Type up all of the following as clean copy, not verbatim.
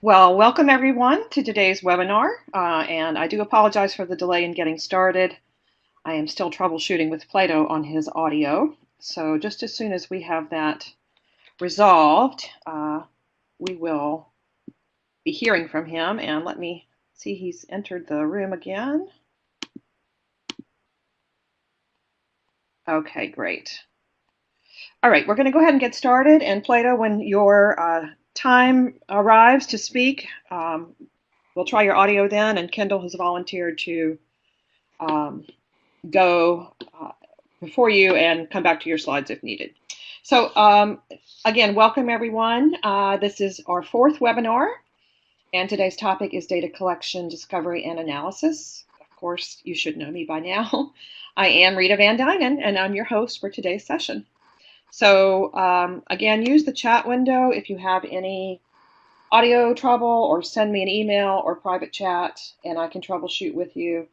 Well, welcome everyone to today's webinar, and I do apologize for the delay in getting started. I am still troubleshooting with Plato on his audio, so just as soon as we have that resolved, we will be hearing from him. And let me see, he's entered the room again. Okay, great. All right, we're going to go ahead and get started, and Plato, when your time arrives to speak, we'll try your audio then, and Kendall has volunteered to go before you and come back to your slides if needed. So again, welcome everyone. This is our fourth webinar, and today's topic is data collection, discovery, and analysis. Of course, you should know me by now. I am Rita Van Dynen, and I'm your host for today's session. So again, use the chat window if you have any audio trouble, or send me an email or private chat, and I can troubleshoot with you.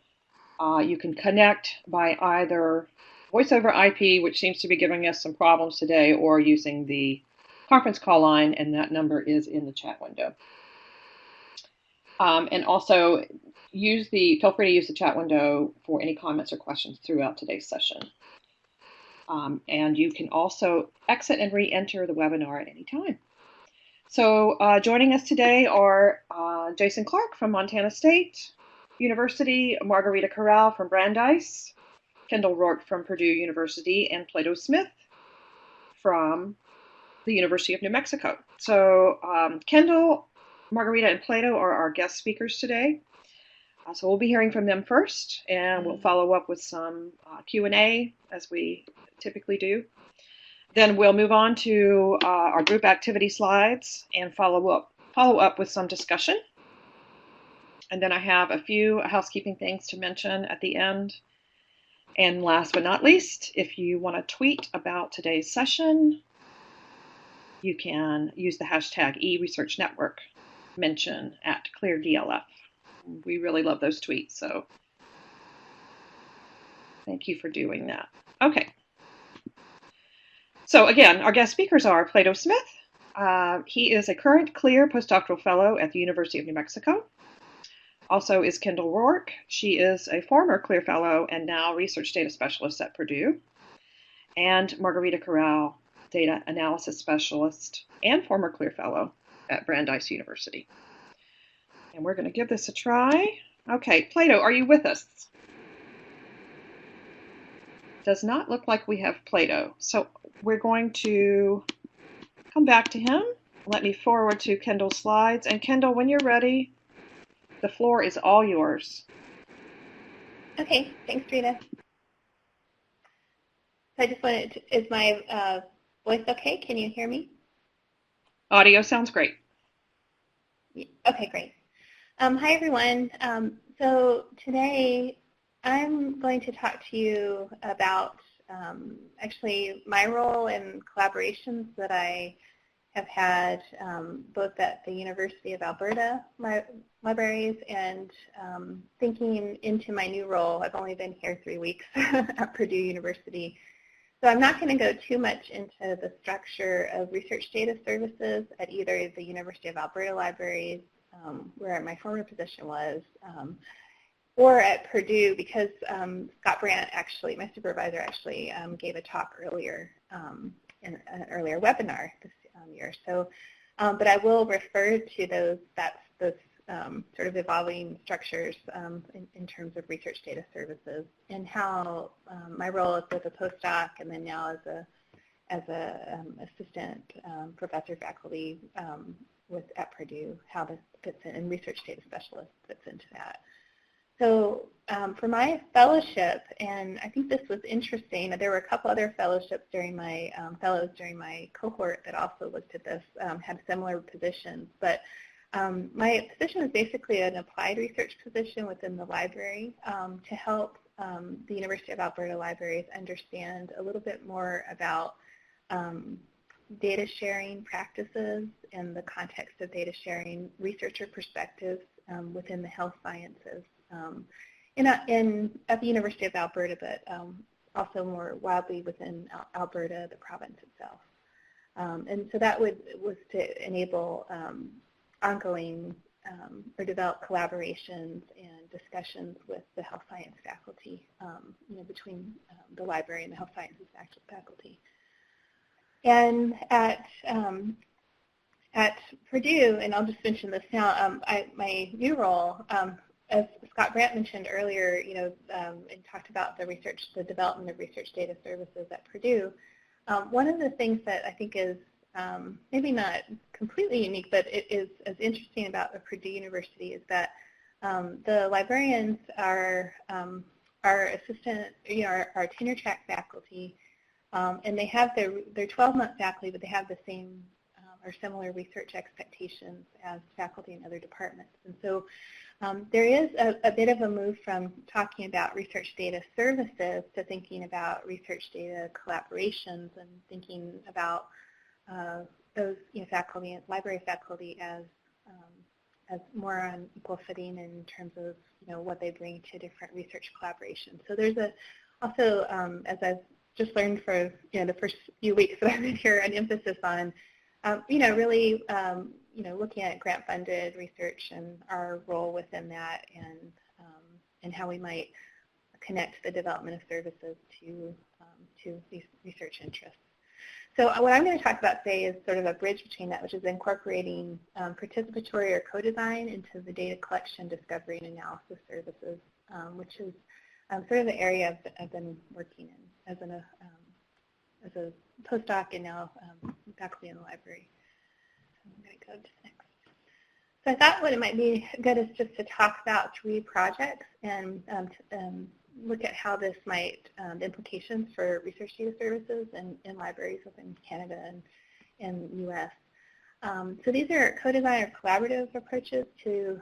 You can connect by either voice over IP, which seems to be giving us some problems today, or using the conference call line, and that number is in the chat window. And also feel free to use the chat window for any comments or questions throughout today's session. And you can also exit and re-enter the webinar at any time. So joining us today are Jason Clark from Montana State University, Margarita Corral from Brandeis, Kendall Roark from Purdue University, and Plato Smith from the University of New Mexico. So Kendall, Margarita, and Plato are our guest speakers today. So we'll be hearing from them first, and we'll follow up with some Q&A as we typically do. Then we'll move on to our group activity slides and follow up with some discussion. And then I have a few housekeeping things to mention at the end. And last but not least, if you want to tweet about today's session, you can use the hashtag eResearch Network mention at ClearDLF. We really love those tweets, so thank you for doing that. Okay. So again, our guest speakers are Plato Smith. He is a current CLEAR postdoctoral fellow at the University of New Mexico. Also is Kendall Roark. She is a former CLEAR fellow and now research data specialist at Purdue. And Margarita Corral, data analysis specialist and former CLEAR fellow at Brandeis University. And we're going to give this a try. Okay, Plato, are you with us? Does not look like we have Plato. So we're going to come back to him. Let me forward to Kendall's slides. And Kendall, when you're ready, the floor is all yours. Okay, thanks, Rita. So I just wanted to, is my voice okay? Can you hear me? Audio sounds great. Okay, great. Hi, everyone. So today I'm going to talk to you about actually my role in collaborations that I have had both at the University of Alberta libraries and thinking into my new role. I've only been here 3 weeks at Purdue University. So I'm not going to go too much into the structure of research data services at either the University of Alberta libraries, where my former position was, or at Purdue, because Scott Brandt, actually, my supervisor, actually gave a talk earlier in an earlier webinar this year. So, but I will refer to those sort of evolving structures in terms of research data services and how my role as both a postdoc and then now as a assistant professor faculty at Purdue, how this fits in, and research data specialist fits into that. So for my fellowship, and I think this was interesting, there were a couple other fellowships during my fellows during my cohort that also looked at this, had similar positions, but my position was basically an applied research position within the library to help the University of Alberta libraries understand a little bit more about data sharing practices in the context of data sharing, researcher perspectives within the health sciences at the University of Alberta, but also more widely within Alberta, the province itself. And so that was to enable ongoing or develop collaborations and discussions with the health science faculty, between the library and the health sciences faculty. And at Purdue, and I'll just mention this now, my new role, as Scott Brandt mentioned earlier, and talked about the development of research data services at Purdue. One of the things that I think is maybe not completely unique, but it is as interesting about the Purdue University is that the librarians are assistant, our tenure track faculty, and they have their 12-month faculty, but they have the same or similar research expectations as faculty in other departments. And so there is a bit of a move from talking about research data services to thinking about research data collaborations and thinking about those faculty, library faculty, as more on equal footing in terms of what they bring to different research collaborations. So there's also, as I've just learned for the first few weeks that I've been here, an emphasis on really looking at grant-funded research and our role within that, and how we might connect the development of services to these research interests. So what I'm going to talk about today is sort of a bridge between that, which is incorporating participatory or co-design into the data collection, discovery, and analysis services, which is sort of the area I've been working in as a postdoc and now faculty in the library. So I'm going to go to next. So I thought what it might be good is just to talk about 3 projects and look at how this might, the implications for research data services in libraries within Canada and the U.S. So these are co-design or collaborative approaches to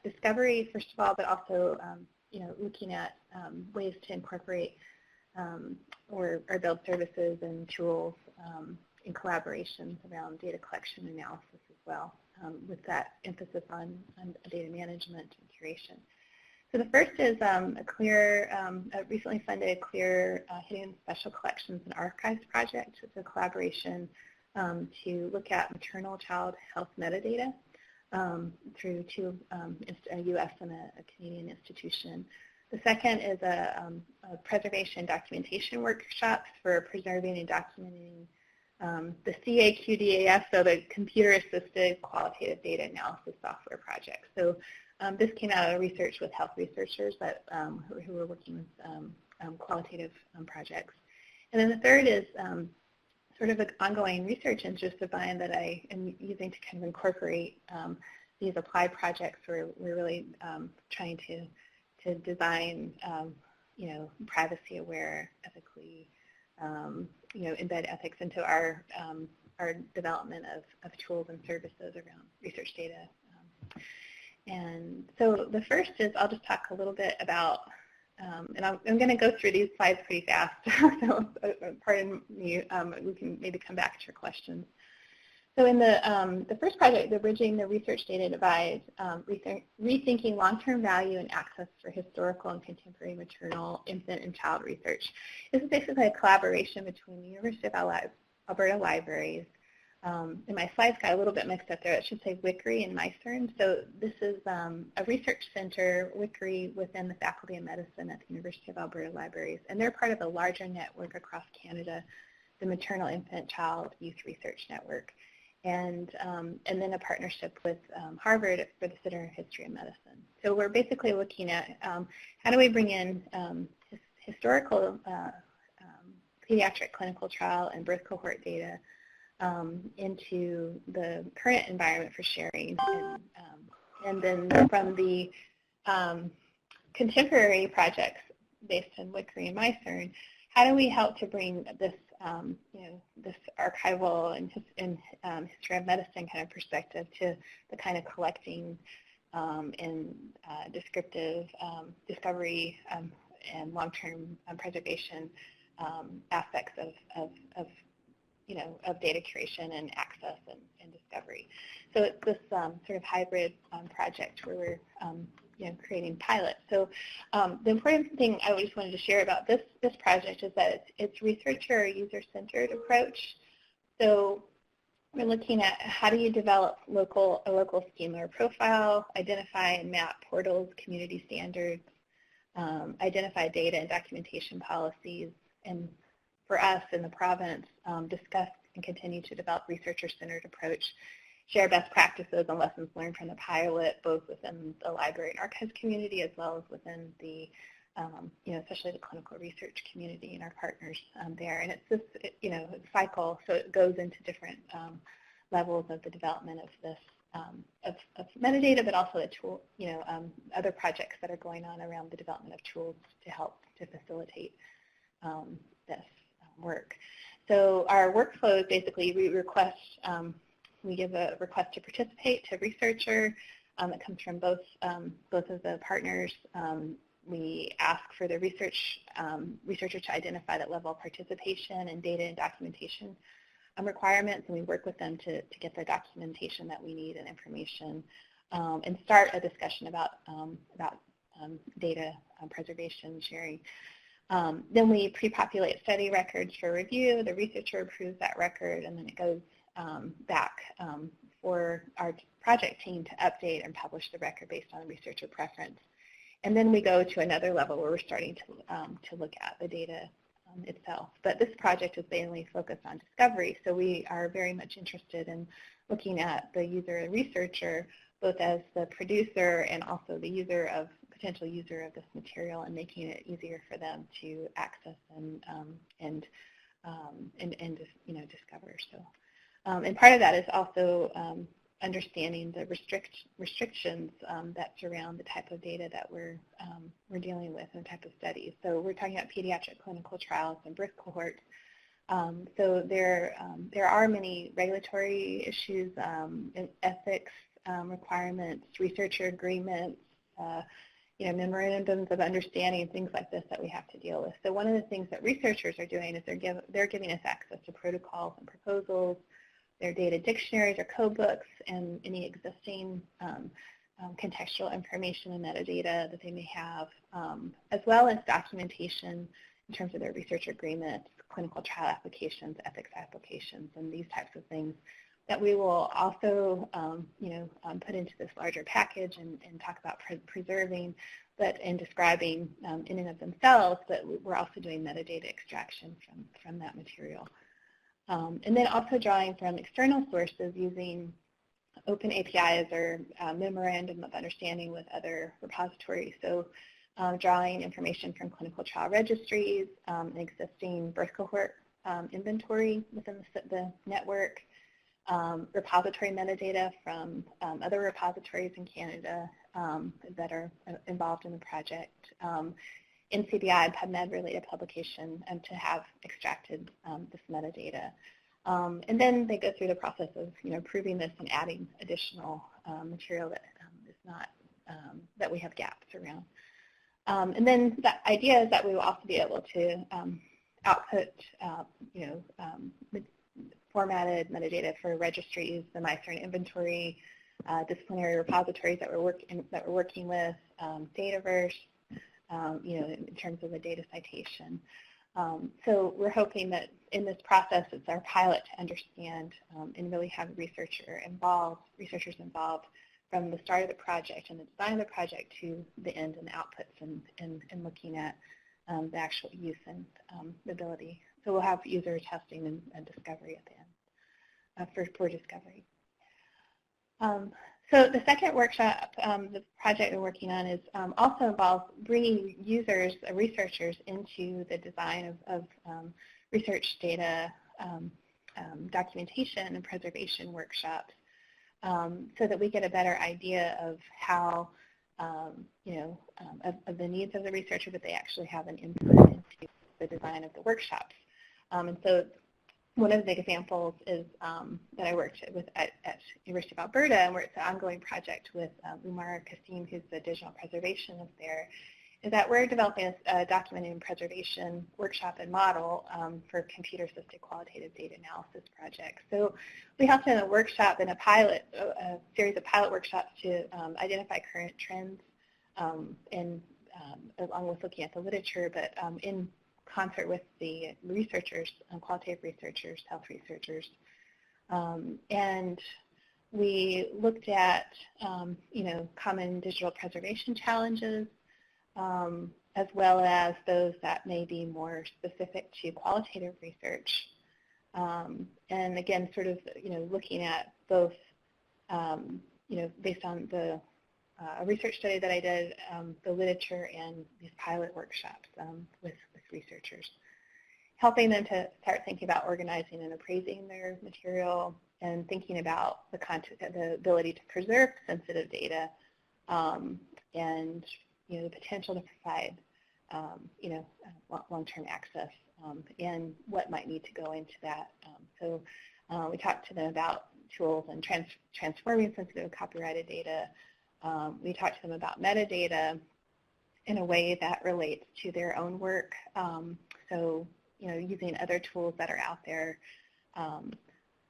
discovery, first of all, but also looking at ways to incorporate or build services and tools in collaborations around data collection and analysis as well, with that emphasis on data management and curation. So the first is a recently funded CLEAR Hidden Special Collections and Archives project. It's a collaboration to look at maternal child health metadata through 2, a U.S. and a Canadian institution. The second is a preservation documentation workshop for preserving and documenting the CAQDAS, so the Computer-Assisted Qualitative Data Analysis Software project. So this came out of research with health researchers that, who were working with qualitative projects. And then the third is sort of an ongoing research interest of mine that I am using to kind of incorporate these applied projects where we're really trying to design, privacy-aware, ethically, embed ethics into our development of tools and services around research data. And so the first is I'll just talk a little bit about, and I'm going to go through these slides pretty fast, so pardon me, we can maybe come back to your questions. So in the first project, the Bridging the Research Data Divide, Rethinking Long-Term Value and Access for Historical and Contemporary Maternal, Infant, and Child Research. This is basically a collaboration between the University of Alberta Libraries, and my slides got a little bit mixed up there. It should say WICRI and MyCERN. So this is a research center, WICRI, within the Faculty of Medicine at the University of Alberta Libraries, and they're part of a larger network across Canada, the Maternal, Infant, Child, Youth Research Network. And then a partnership with Harvard for the Center of History and Medicine. So we're basically looking at how do we bring in historical pediatric clinical trial and birth cohort data into the current environment for sharing, and then from the contemporary projects based on WICRI and MyCERN, how do we help to bring this this archival and history of medicine kind of perspective to the kind of collecting and descriptive discovery and long-term preservation aspects of data curation and access and discovery. So it's this sort of hybrid project where we're creating pilots. So the important thing I just wanted to share about this project is that it's researcher or user-centered approach. So we're looking at how do you develop a local schema or profile, identify and map portals, community standards, identify data and documentation policies, and for us in the province, discuss and continue to develop researcher-centered approach, share best practices and lessons learned from the pilot, both within the library and archives community as well as within the, especially the clinical research community and our partners there. And it's this, cycle, so it goes into different levels of the development of this, of metadata, but also a tool, other projects that are going on around the development of tools to help to facilitate this work. So our workflow is basically we give a request to participate to a researcher. It comes from both of the partners. We ask for the researcher to identify that level of participation and data and documentation requirements, and we work with them to get the documentation that we need and information, and start a discussion about data preservation, sharing. Then we pre-populate study records for review. The researcher approves that record, and then it goes back for our project team to update and publish the record based on researcher preference. And then we go to another level where we're starting to look at the data itself. But this project is mainly focused on discovery, so we are very much interested in looking at the user and researcher both as the producer and also the potential user of this material, and making it easier for them to access and discover. So, and part of that is also understanding the restrictions that surround the type of data that we're dealing with and type of studies. So we're talking about pediatric clinical trials and birth cohorts. So there are many regulatory issues, and ethics requirements, researcher agreements, memorandums of understanding, things like this that we have to deal with. So one of the things that researchers are doing is they're giving us access to protocols and proposals, their data dictionaries or code books, and any existing contextual information and metadata that they may have, as well as documentation in terms of their research agreements, clinical trial applications, ethics applications, and these types of things that we will also put into this larger package and talk about preserving, and describing in and of themselves, but we're also doing metadata extraction from that material. And then also drawing from external sources using open APIs or memorandum of understanding with other repositories. So drawing information from clinical trial registries, existing birth cohort inventory within the network, repository metadata from other repositories in Canada that are involved in the project, NCBI and PubMed related publication, and to have extracted this metadata. And then they go through the process of proving this and adding additional material that is not, that we have gaps around. And then the idea is that we will also be able to output formatted metadata for registries, the MyCERN inventory, disciplinary repositories that we're working with, Dataverse, in terms of the data citation. So we're hoping that in this process, it's our pilot to understand and really have researchers involved from the start of the project and the design of the project to the end and the outputs and looking at the actual use and the ability. So we'll have user testing and discovery at the end for discovery. So the second workshop, the project we're working on, is also involves bringing users, researchers, into the design of research data documentation and preservation workshops, so that we get a better idea of how, of the needs of the researcher, but they actually have an input into the design of the workshops. And so one of the big examples is that I worked with at University of Alberta, and where it's an ongoing project with Umar Kasim, who's the digital preservationist there, is that we're developing a documenting and preservation workshop and model for computer-assisted qualitative data analysis projects. So we helped in a workshop and a series of pilot workshops to identify current trends, and along with looking at the literature, but in concert with the researchers, qualitative researchers, health researchers, And we looked at, common digital preservation challenges, as well as those that may be more specific to qualitative research. And again, sort of, looking at both, based on the research study that I did, the literature and these pilot workshops with researchers, helping them to start thinking about organizing and appraising their material and thinking about the ability to preserve sensitive data, and the potential to provide long-term access, and what might need to go into that. So we talked to them about tools and transforming sensitive copyrighted data. We talked to them about metadata in a way that relates to their own work. So using other tools that are out there,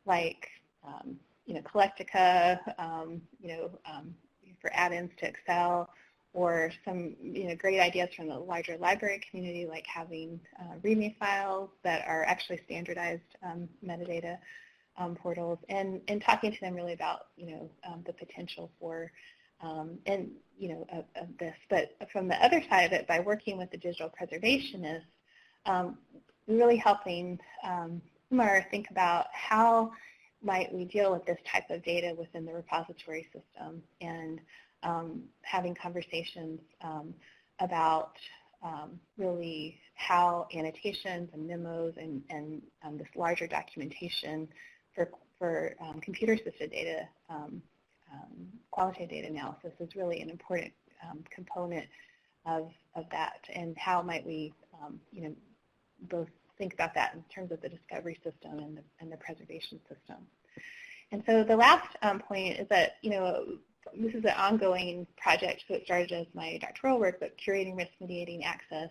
like Collectica, for add-ins to Excel, or some great ideas from the larger library community, like having README files that are actually standardized metadata portals, and talking to them really about the potential for of this. But from the other side of it, by working with the digital preservationists, we're really helping Umar think about how might we deal with this type of data within the repository system, and having conversations about really how annotations and memos and this larger documentation for computer-assisted data, qualitative data analysis is really an important component of that, and how might we both think about that in terms of the discovery system and the preservation system. And so the last point is that this is an ongoing project, so it started as my doctoral work, but Curating Risk, Mediating Access,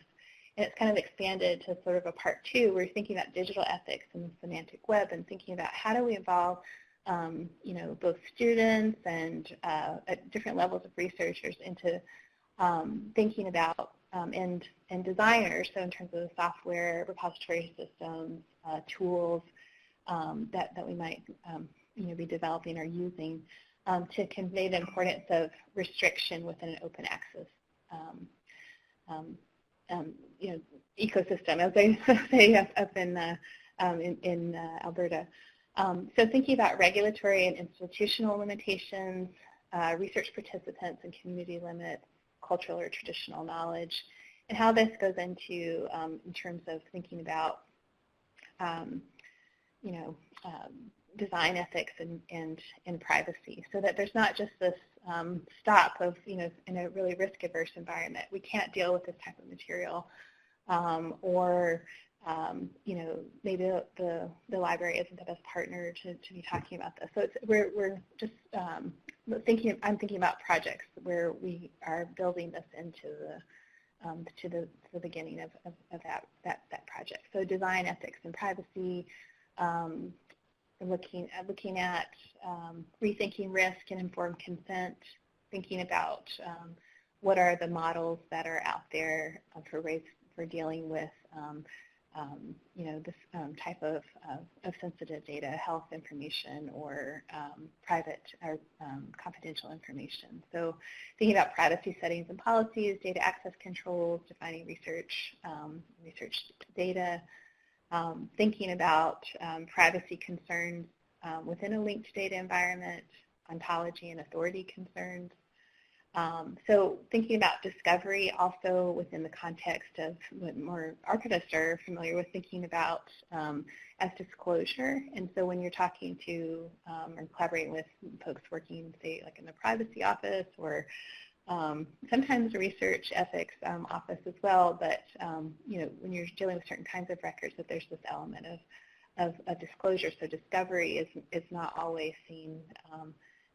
and it's kind of expanded to sort of a part two. We're thinking about digital ethics in the semantic web, and thinking about how do we involve both students and at different levels of researchers into thinking about and designers, so in terms of the software, repository systems, tools that we might be developing or using to convey the importance of restriction within an open access ecosystem, as they say up in Alberta. So thinking about regulatory and institutional limitations, research participants and community limits, cultural or traditional knowledge, and how this goes into in terms of thinking about design ethics and privacy, so that there's not just this stop of in a really risk-averse environment, we can't deal with this type of material, or maybe the library isn't the best partner to be talking about this. So we're just I'm thinking about projects where we are building this into the beginning of that project. So design ethics and privacy, looking at rethinking risk and informed consent, thinking about what are the models that are out there for dealing with this type of sensitive data, health information, or private or confidential information. So thinking about privacy settings and policies, data access controls, defining research data, thinking about privacy concerns within a linked data environment, ontology and authority concerns. So thinking about discovery also within the context of what more archivists are familiar with thinking about as disclosure. And so when you're talking to or collaborating with folks working, say, like in the privacy office, or sometimes the research ethics office as well, but when you're dealing with certain kinds of records, that there's this element of disclosure. So discovery is not always seen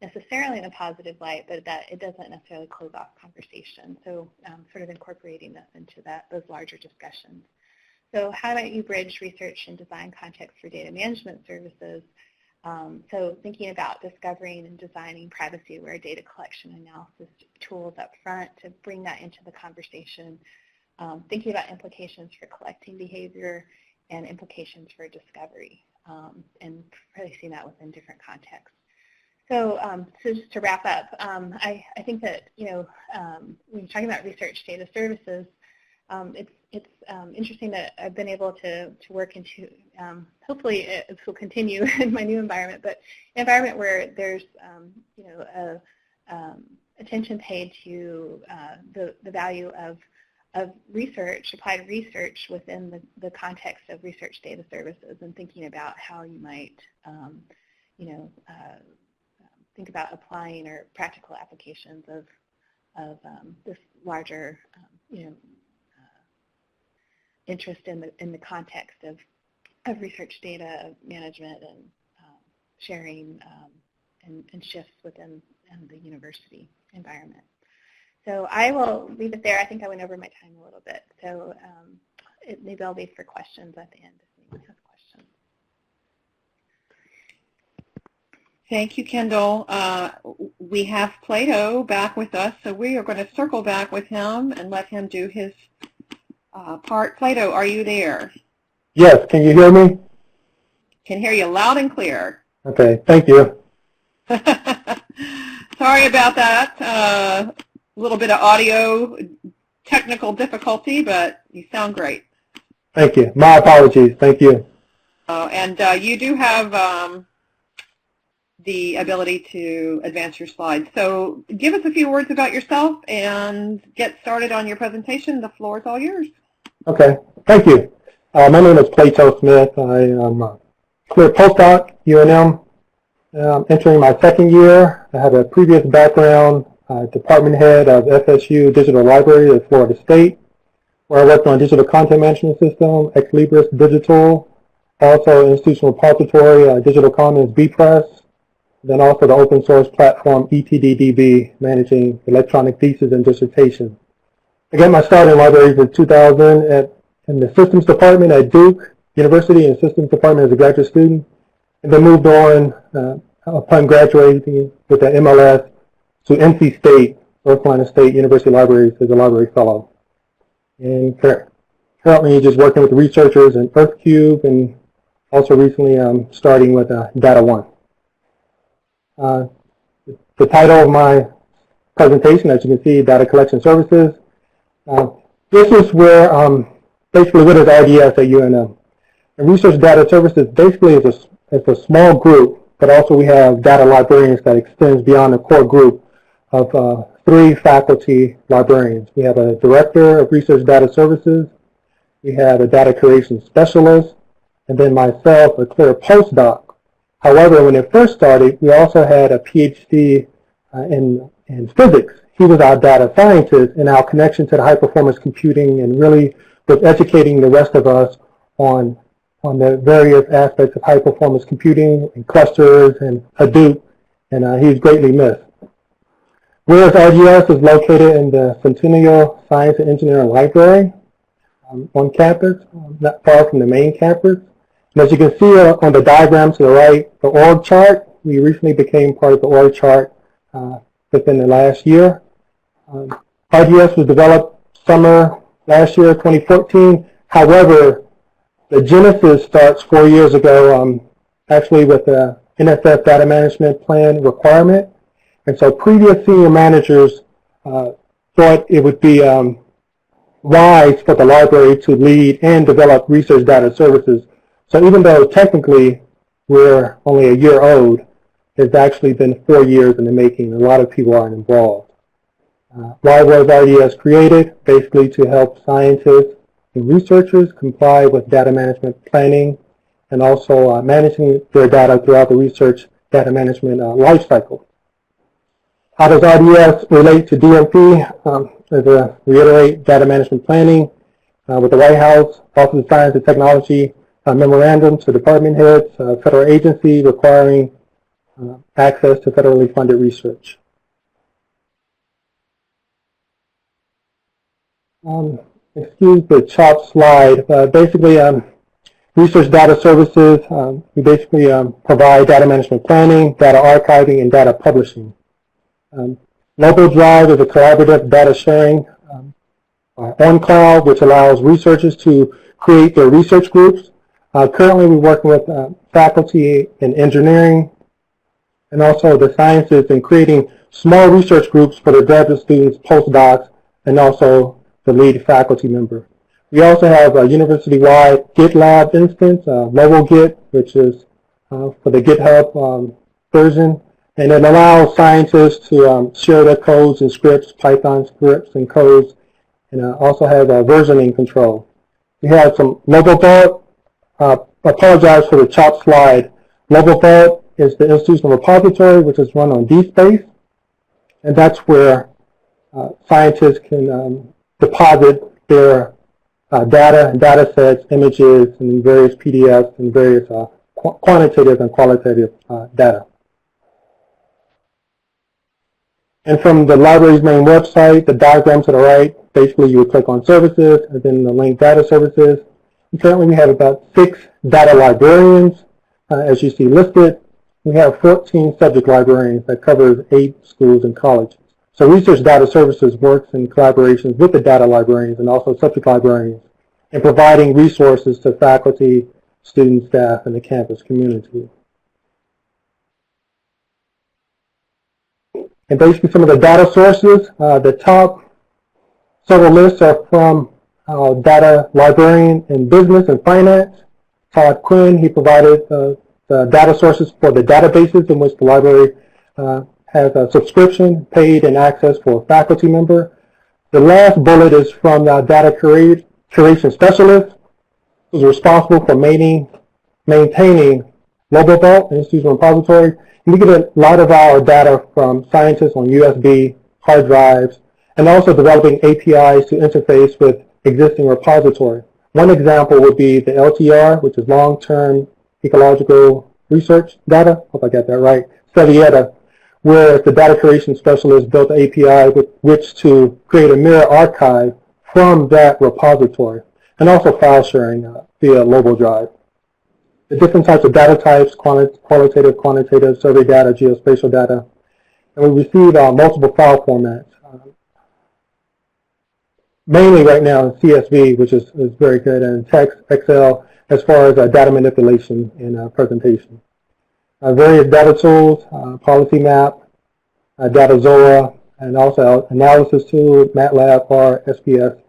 necessarily in a positive light, but that it doesn't necessarily close off conversation. So sort of incorporating this into those larger discussions. So how might you bridge research and design context for data management services? So thinking about discovering and designing privacy-aware data collection analysis tools up front to bring that into the conversation. Thinking about implications for collecting behavior and implications for discovery. and probably seen that within different contexts. So, so just to wrap up, I think that, when you're talking about research data services, it's interesting that I've been able to work into, hopefully it will continue in my new environment, but an environment where there's, attention paid to the value of research, applied research within the context of research data services, and thinking about how you might, think about applying or practical applications of this larger, interest in the context of research data management and sharing and shifts within the university environment. So I will leave it there. I think I went over my time a little bit. So maybe I'll leave for questions at the end if anyone has questions. Thank you, Kendall. We have Plato back with us, so we are going to circle back with him and let him do his part. Plato, are you there? Yes, can you hear me? Can hear you loud and clear. Okay, thank you. Sorry about that. A little bit of audio technical difficulty, but you sound great. Thank you. My apologies. Thank you. And you do have the ability to advance your slides. So give us a few words about yourself and get started on your presentation. The floor is all yours. Okay, thank you. My name is Plato Smith. I am a career postdoc, UNM. I'm entering my second year. I have a previous background, department head of FSU Digital Library at Florida State, where I worked on digital content management system, Ex Libris Digital, also institutional repository, Digital Commons BPress, then also the open source platform ETDDB, managing electronic thesis and dissertation. I got my start in libraries in 2000 in the systems department at Duke University, in systems department as a graduate student, and then moved on upon graduating with an MLS to NC State, North Carolina State University Libraries as a library fellow. And currently just working with researchers in EarthCube, and also recently starting with Data One. The title of my presentation, as you can see, Data Collection Services. This is where, basically, what is RDS at UNM? And Research Data Services basically is a small group, but also we have data librarians that extends beyond the core group of 3 faculty librarians. We have a director of Research Data Services, we have a data curation specialist, and then myself, a clear postdoc. However, when it first started, we also had a PhD in physics. He was our data scientist, and our connection to the high-performance computing, and really was educating the rest of us on the various aspects of high-performance computing and clusters and Hadoop, and he's greatly missed. Whereas RDS is located in the Centennial Science and Engineering Library on campus, not far from the main campus. And as you can see on the diagram to the right, the org chart, we recently became part of the org chart within the last year. RDS was developed summer last year, 2014. However, the genesis starts 4 years ago, actually with the NSF data management plan requirement. And so previous senior managers thought it would be wise for the library to lead and develop research data services. So even though technically we're only a year old, it's actually been 4 years in the making. A lot of people are involved. Why was RDS created? Basically to help scientists and researchers comply with data management planning, and also managing their data throughout the research data management lifecycle. How does RDS relate to DMP? As a reiterate, data management planning with the White House, Office of Science and Technology, memorandum to department heads, federal agency requiring access to federally funded research. Excuse the chopped slide. Basically, research data services, we basically provide data management planning, data archiving, and data publishing. Local Drive is a collaborative data sharing on cloud, which allows researchers to create their research groups Currently, we're working with faculty in engineering and also the sciences and creating small research groups for the graduate students, postdocs, and also the lead faculty member. We also have a university-wide GitLab instance, LevelGit, which is for the GitHub version, and it allows scientists to share their codes and scripts, Python scripts and codes, and also has a versioning control. We have some LogoVault. Apologize for the chopped slide. LogoVault is the institutional repository, which is run on DSpace, and that's where scientists can deposit their data and data sets, images, and various PDFs and various quantitative and qualitative data. And from the library's main website, the diagram to the right, basically you would click on services and then the link data services. And currently we have about 6 data librarians, as you see listed. We have 14 subject librarians that covers 8 schools and colleges. So Research Data Services works in collaborations with the data librarians and also subject librarians in providing resources to faculty, students, staff, and the campus community. And basically some of the data sources, the top several lists are from data librarian in business and finance, Todd Quinn. He provided the data sources for the databases in which the library has a subscription, paid, and access for a faculty member. The last bullet is from the data curation specialist, who's responsible for maintaining LogoVault, an institutional repository. And we get a lot of our data from scientists on USB, hard drives, and also developing APIs to interface with existing repository. One example would be the LTR, which is long-term ecological research data, hope I got that right, Studieta, where the data curation specialist built an API with which to create a mirror archive from that repository, and also file sharing via Lobo Drive. The different types of data types, qualitative, quantitative, survey data, geospatial data, and we receive multiple file formats. Mainly right now in CSV, which is very good, and text, Excel, as far as data manipulation and presentation. Various data tools, Policy Map, DataZora, and also analysis tool, MATLAB, R, SPS.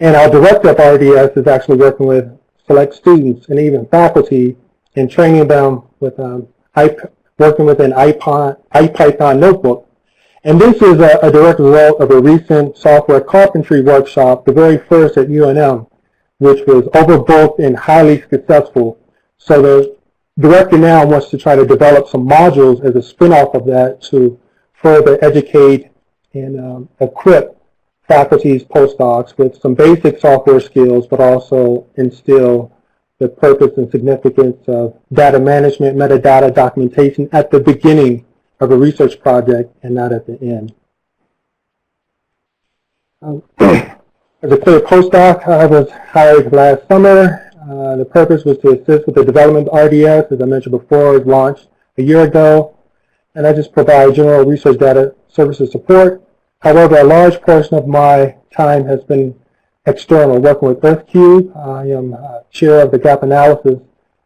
And our director of RDS is actually working with select students and even faculty in training them with working with an IPython notebook. And this is a direct result of a recent software carpentry workshop, the very first at UNM, which was overbooked and highly successful. So the director now wants to try to develop some modules as a spin-off of that to further educate and equip faculty's postdocs with some basic software skills, but also instill the purpose and significance of data management, metadata documentation at the beginning of a research project and not at the end. As a clear postdoc, I was hired last summer. The purpose was to assist with the development of RDS, as I mentioned before. It was launched a year ago, and I just provide general research data services support. However, a large portion of my time has been external, working with EarthCube. I am chair of the gap analysis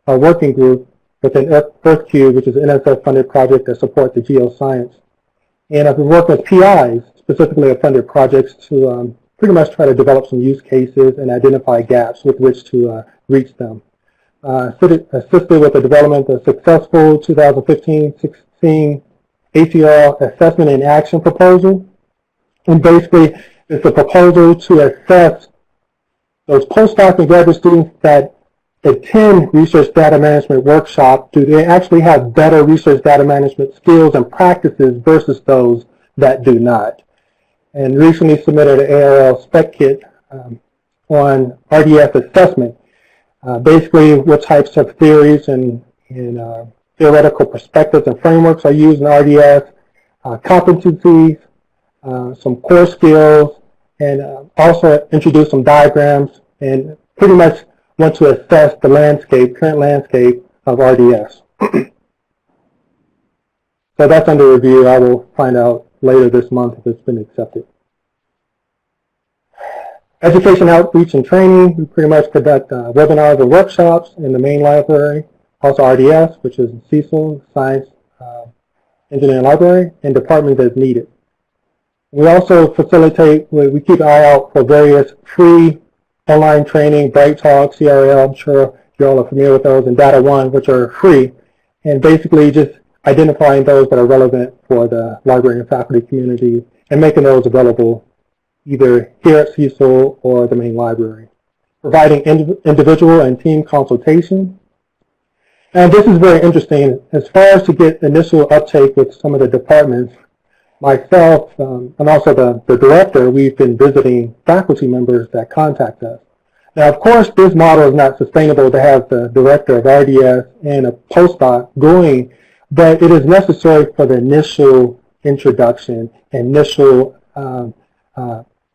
working group within EarthCube, which is an NSF-funded project that supports the geoscience. And I've been working with PIs, specifically funded projects, to pretty much try to develop some use cases and identify gaps with which to reach them. Assisted with the development of successful 2015-16 ACR assessment and action proposal. And basically, it's a proposal to assess those postdoc and graduate students that attend research data management workshop. Do they actually have better research data management skills and practices versus those that do not? And recently submitted an ARL spec kit on RDS assessment. Basically, what types of theories and theoretical perspectives and frameworks are used in RDS, competencies, some core skills, and also introduce some diagrams and pretty much want to assess the landscape, current landscape of RDS. So that's under review. I will find out later this month if it's been accepted. Education outreach and training, we pretty much conduct webinars and workshops in the main library, also RDS, which is Cecil, Science, Engineering Library, and departments as needed. We also facilitate, we keep an eye out for various free online training, Bright Talk, CRL, I'm sure you all are familiar with those, and Data One, which are free, and basically just identifying those that are relevant for the library and faculty community and making those available either here at Cecil or the main library. Providing individual and team consultation. And this is very interesting. As far as to get initial uptake with some of the departments, myself and also the director, we've been visiting faculty members that contact us. Now, of course, this model is not sustainable to have the director of RDS and a postdoc going, but it is necessary for the initial introduction, initial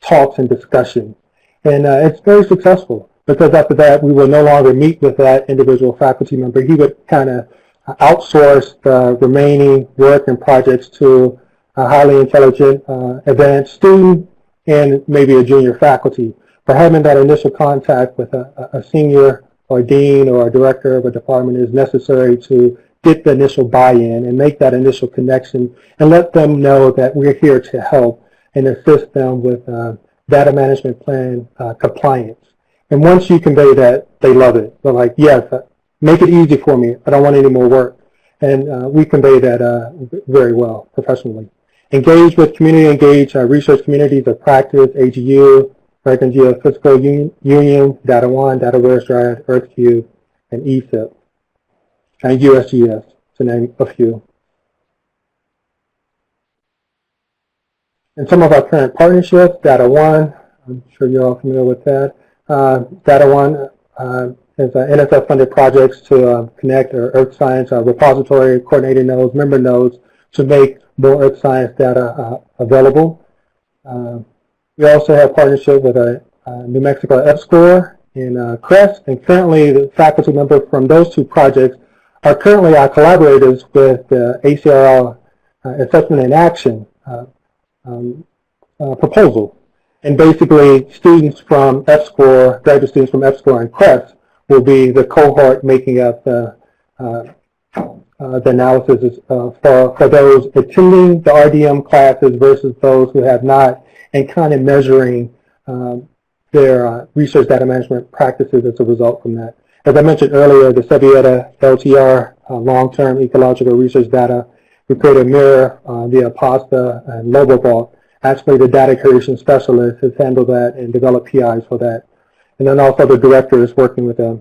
talks and discussion. And it's very successful because after that, we will no longer meet with that individual faculty member. He would kind of outsource the remaining work and projects to a highly intelligent, advanced student and maybe a junior faculty. But having that initial contact with a senior or dean or a director of a department is necessary to get the initial buy-in and make that initial connection and let them know that we're here to help and assist them with data management plan compliance. And once you convey that, they love it. They're like, yes, make it easy for me. I don't want any more work. And we convey that very well professionally. Engage with community, engage research communities of practice, AGU, American Geophysical Union, Data One, DataVerse, Dryad, EarthCube, and ESIP, and USGS, to name a few. And some of our current partnerships, Data One, I'm sure you're all familiar with that. Data One is NSF-funded projects to connect our Earth Science repository, coordinating nodes, member nodes, to make more Earth Science data available. We also have partnership with New Mexico EPSCoR in CREST, and currently the faculty members from those two projects are currently our collaborators with the ACRL Assessment in Action proposal. And basically, students from EPSCoR, graduate students from EPSCoR and CREST, will be the cohort making up the analysis for those attending the RDM classes versus those who have not, and kind of measuring their research data management practices as a result from that. As I mentioned earlier, the Sebieta LTR, long-term ecological research data, we created a mirror via PASTA and LoboVault. Actually, the data creation specialist has handled that and developed PIs for that. And then also the director is working with a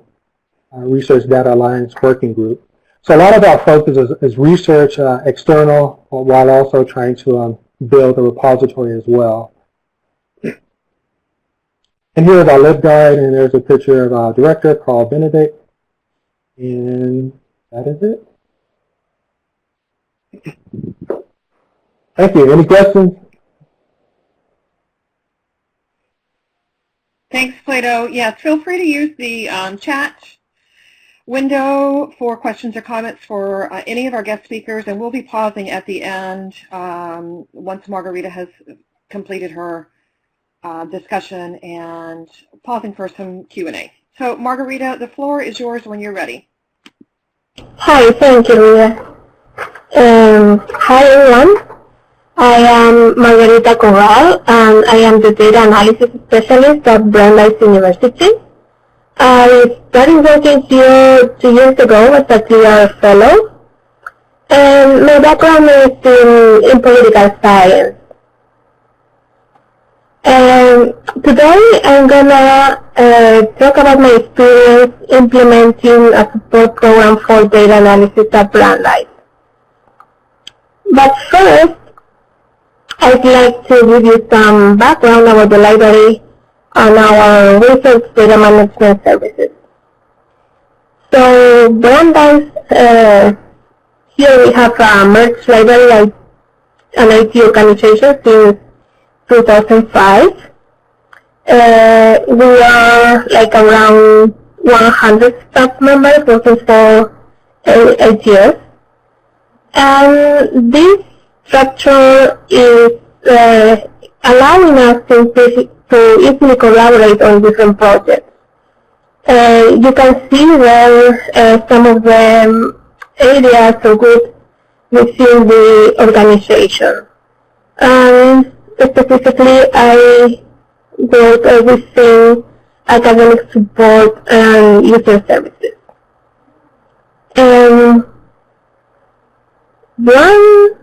Research Data Alliance working group. So a lot of our focus is research external, while also trying to build a repository as well. And here's our LibGuide, and there's a picture of our director, Carl Benedict. And that is it. Thank you. Any questions? Thanks, Plato. Yeah, feel free to use the chat window for questions or comments for any of our guest speakers, and we'll be pausing at the end once Margarita has completed her discussion and pausing for some Q&A. So, Margarita, the floor is yours when you're ready. Hi, thank you, Rita. Hi, everyone. I am Margarita Corral, and I am the Data Analysis Specialist at Brandeis University. I started working here 2 years ago as a TR fellow, and my background is in political science. Today I'm gonna talk about my experience implementing a support program for data analysis at Brandeis. But first, I'd like to give you some background about the library and our research data management services. So Brandeis, here we have a merged library, an IT organization since 2005. We are like around 100 staff members working for 8 years. And this structure is allowing us to to easily collaborate on different projects. You can see there some of the areas or groups within the organization. Specifically, I work within academic support and user services. One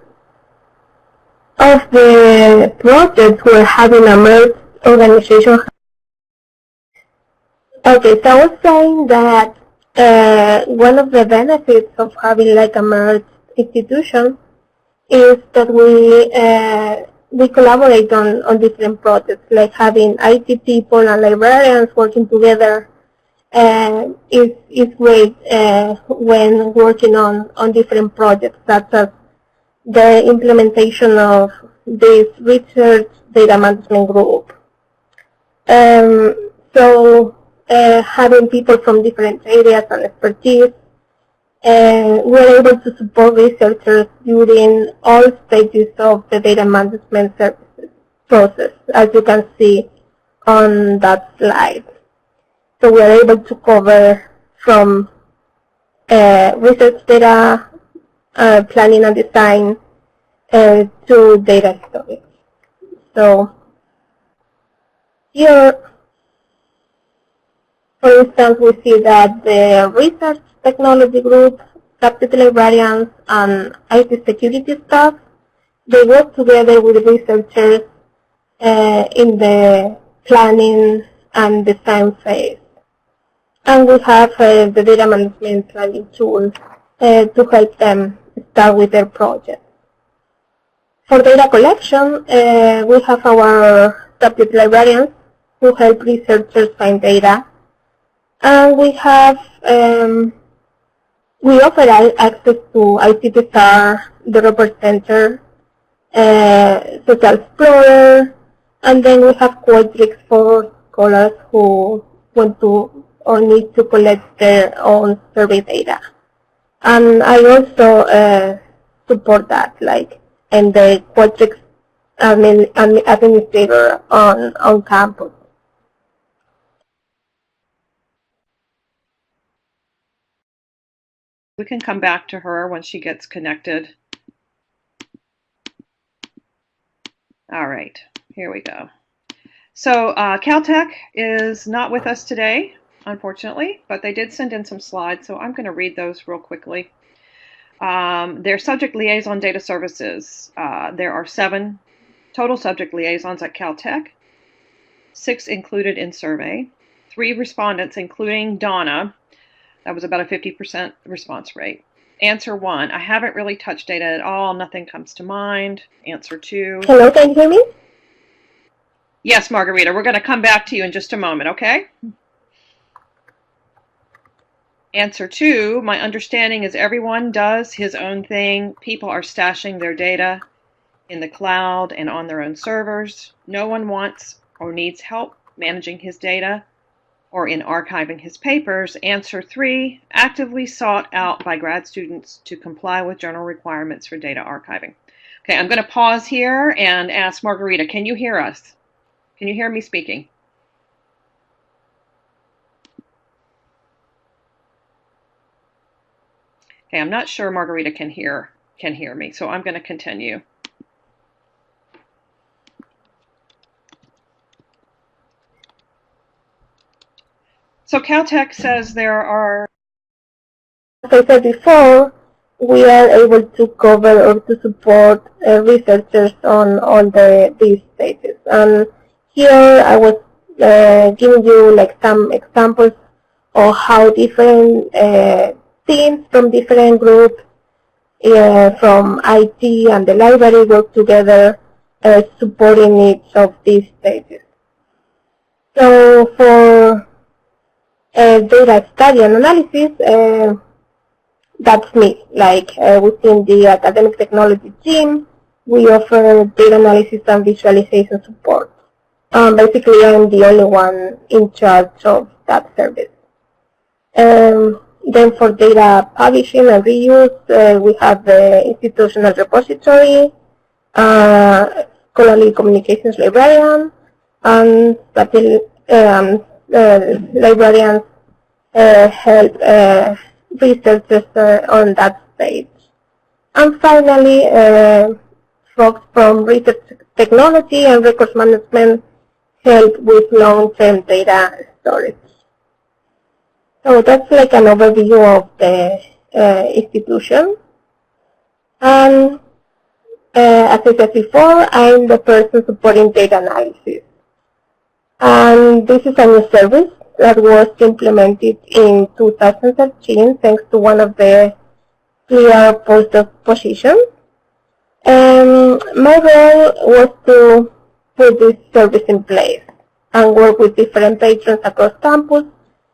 of the projects we're having a merged organization. Okay, so I was saying that one of the benefits of having like a merged institution is that we collaborate on different projects, like having IT people and librarians working together is great when working on different projects, such as the implementation of this research data management group. So having people from different areas and expertise, we're able to support researchers during all stages of the data management services process, as you can see on that slide. So we're able to cover from research data planning and design to data storage. So here, for instance, we see that the research technology group, subject librarians, and IT security staff, they work together with researchers in the planning and design phase. And we have the data management planning tool to help them start with their project. For data collection, we have our subject librarians who help researchers find data. And we have, we offer access to ICPSR, Developer Center, Social Explorer, and then we have Qualitative for scholars who want to or need to collect their own survey data. And I also support that, like, and the Qualitative administrator on campus. We can come back to her when she gets connected. All right, here we go. So Caltech is not with us today, unfortunately, but they did send in some slides, so I'm going to read those real quickly. Their subject liaison data services. There are 7 total subject liaisons at Caltech, 6 included in survey, 3 respondents, including Donna. That was about a 50% response rate. Answer 1, I haven't really touched data at all. Nothing comes to mind. Answer 2. Hello, can you hear me? Yes, Margarita, we're going to come back to you in just a moment, okay? Answer 2, my understanding is everyone does his own thing. People are stashing their data in the cloud and on their own servers. No one wants or needs help managing his data or in archiving his papers. Answer 3, actively sought out by grad students to comply with journal requirements for data archiving. Okay, I'm going to pause here and ask Margarita, can you hear us? Can you hear me speaking? Okay, I'm not sure Margarita can hear me, so I'm going to continue. So Caltech says there are... As I said before, we are able to cover or to support researchers on all these stages. And here I was giving you like some examples of how different teams from different groups from IT and the library work together supporting each of these stages. So for data study and analysis, that's me. Like within the academic technology team, we offer data analysis and visualization support. Basically, I'm the only one in charge of that service. Then for data publishing and reuse, we have the institutional repository, scholarly communications librarian, and that librarians help researchers on that stage. And finally, folks from research technology and records management help with long-term data storage. So that's like an overview of the institution. And as I said before, I'm the person supporting data analysis. And this is a new service that was implemented in 2013 thanks to one of the clear postdoc positions. My role was to put this service in place and work with different patrons across campus,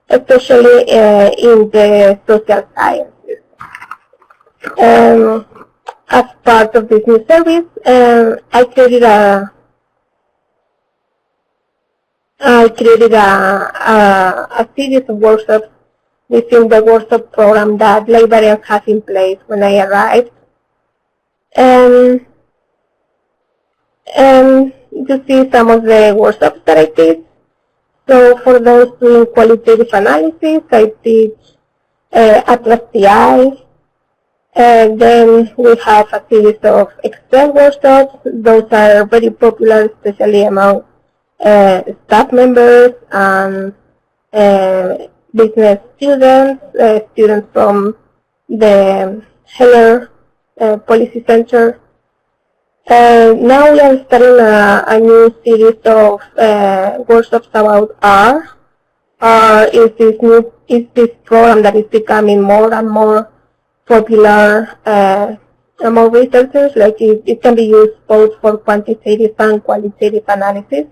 especially in the social sciences. As part of this new service, I created a series of workshops within the workshop program that librarians have in place when I arrived. You see some of the workshops that I did. So for those doing qualitative analysis, I teach Atlas TI. Then we have a series of Excel workshops. Those are very popular, especially among staff members and business students, students from the Heller Policy Center. Now we are starting a new series of workshops about R. R is this program that is becoming more and more popular among researchers. Like it can be used both for quantitative and qualitative analysis.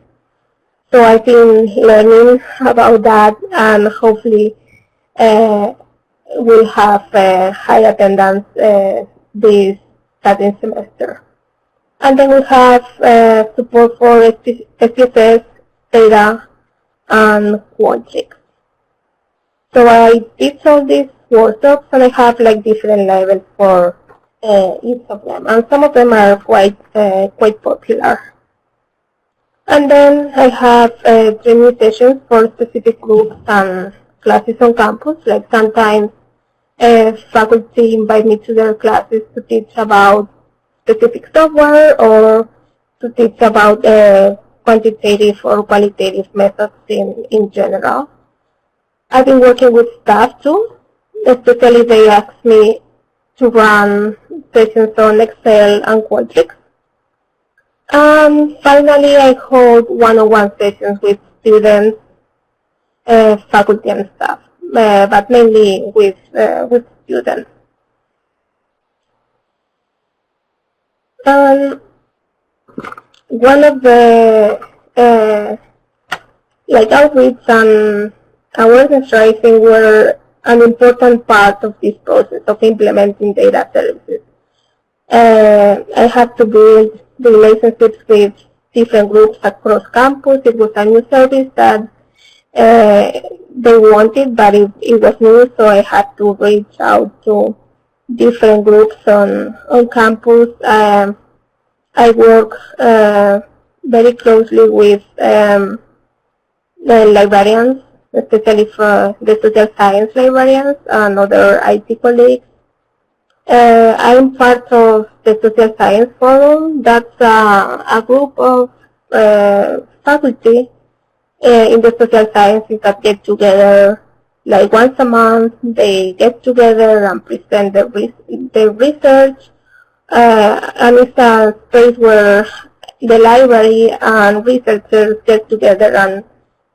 So I've been learning about that, and hopefully we'll have high attendance this starting semester. And then we have support for SPSS, data, and Qualtrics. So I did all these workshops, and I have like different levels for each of them, and some of them are quite popular. And then I have training sessions for specific groups and classes on campus. Like sometimes faculty invite me to their classes to teach about specific software or to teach about quantitative or qualitative methods in general. I've been working with staff too, especially they ask me to run sessions on Excel and Qualtrics. And finally, I hold one-on-one sessions with students, faculty and staff, but mainly with students. One of the outreach and awareness raising were an important part of this process of implementing data services. I had to build the relationships with different groups across campus. It was a new service that they wanted, but it was new, so I had to reach out to different groups on campus. I work very closely with the librarians, especially for the social science librarians and other IT colleagues. I'm part of the Social Science Forum. That's a group of faculty in the social sciences that get together like once a month. They get together and present their research. And it's a space where the library and researchers get together and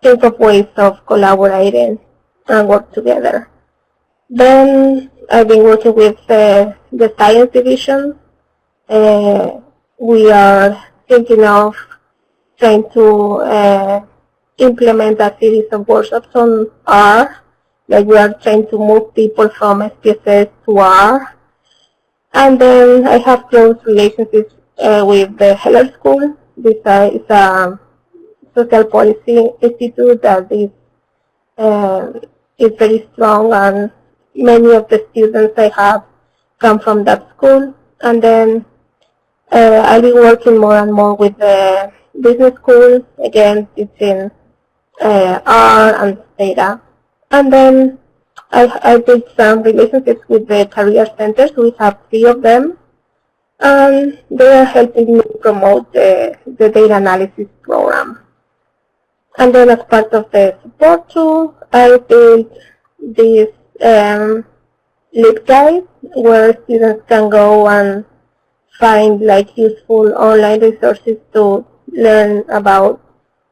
think of ways of collaborating and work together. Then I've been working with the science division. We are thinking of trying to implement a series of workshops on R. Like we are trying to move people from SPSS to R. And then I have close relationships with the Heller School. This is a social policy institute that is very strong, and many of the students I have come from that school. And then I'll be working more and more with the business school, again, teaching R and data. And then I built some relationships with the career centers. We have 3 of them. And they are helping me promote the data analysis program. And then as part of the support tool, I built this LibGuide where students can go and find like useful online resources to learn about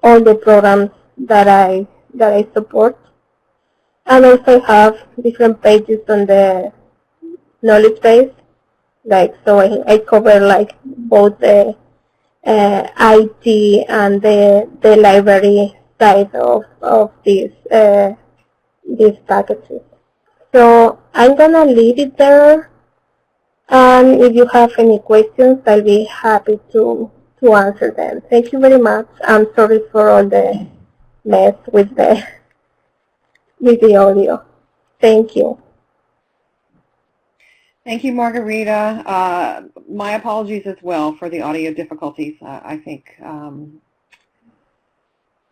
all the programs that I support. And also have different pages on the knowledge base. Like, so I cover like both the IT and the library side of these packages. So I'm gonna leave it there. And if you have any questions, I'll be happy to answer them. Thank you very much. I'm sorry for all the mess with the audio. Thank you. Thank you, Margarita. My apologies as well for the audio difficulties. I think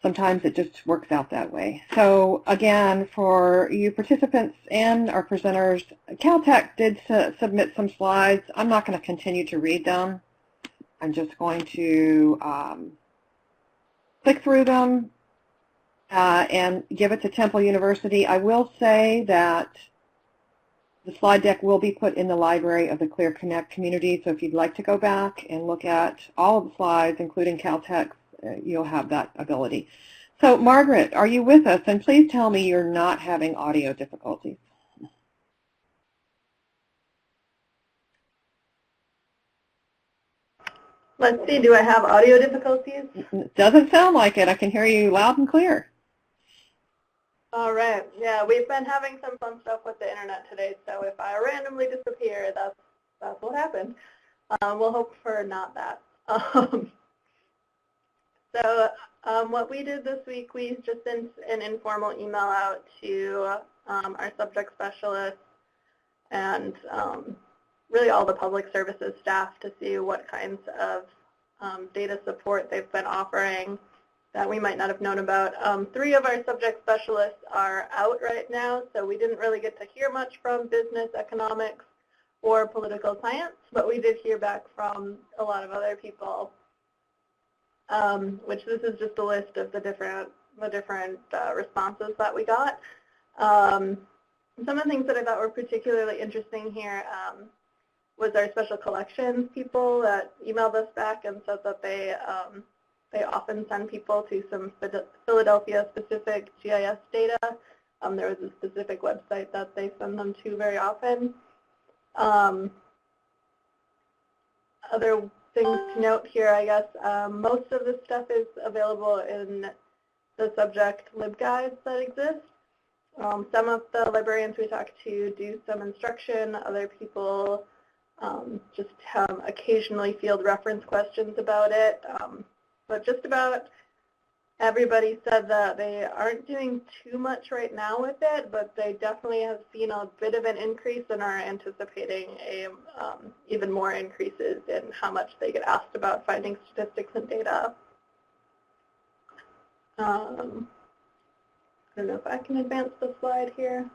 sometimes it just works out that way. So again, for you participants and our presenters, Caltech did submit some slides. I'm not going to continue to read them. I'm just going to click through them and give it to Temple University. I will say that the slide deck will be put in the library of the Clear Connect community, so if you'd like to go back and look at all of the slides, including Caltech, you'll have that ability. So, Margaret, are you with us? And please tell me you're not having audio difficulties. Let's see, do I have audio difficulties? It doesn't sound like it. I can hear you loud and clear. All right. Yeah, we've been having some fun stuff with the internet today, so if I randomly disappear, that's what happened. We'll hope for not that. What we did this week, we just sent an informal email out to our subject specialists and really all the public services staff to see what kinds of data support they've been offering that we might not have known about. 3 of our subject specialists are out right now, so we didn't really get to hear much from business, economics, or political science, but we did hear back from a lot of other people, which this is just a list of the different responses that we got. Some of the things that I thought were particularly interesting here was our special collections people that emailed us back and said that they often send people to some Philadelphia-specific GIS data. There was a specific website that they send them to very often. Other things to note here, I guess, most of this stuff is available in the subject LibGuides that exist. Some of the librarians we talked to do some instruction. Other people just occasionally field reference questions about it. But just about everybody said that they aren't doing too much right now with it, but they definitely have seen a bit of an increase and are anticipating even more increases in how much they get asked about finding statistics and data. I don't know if I can advance the slide here.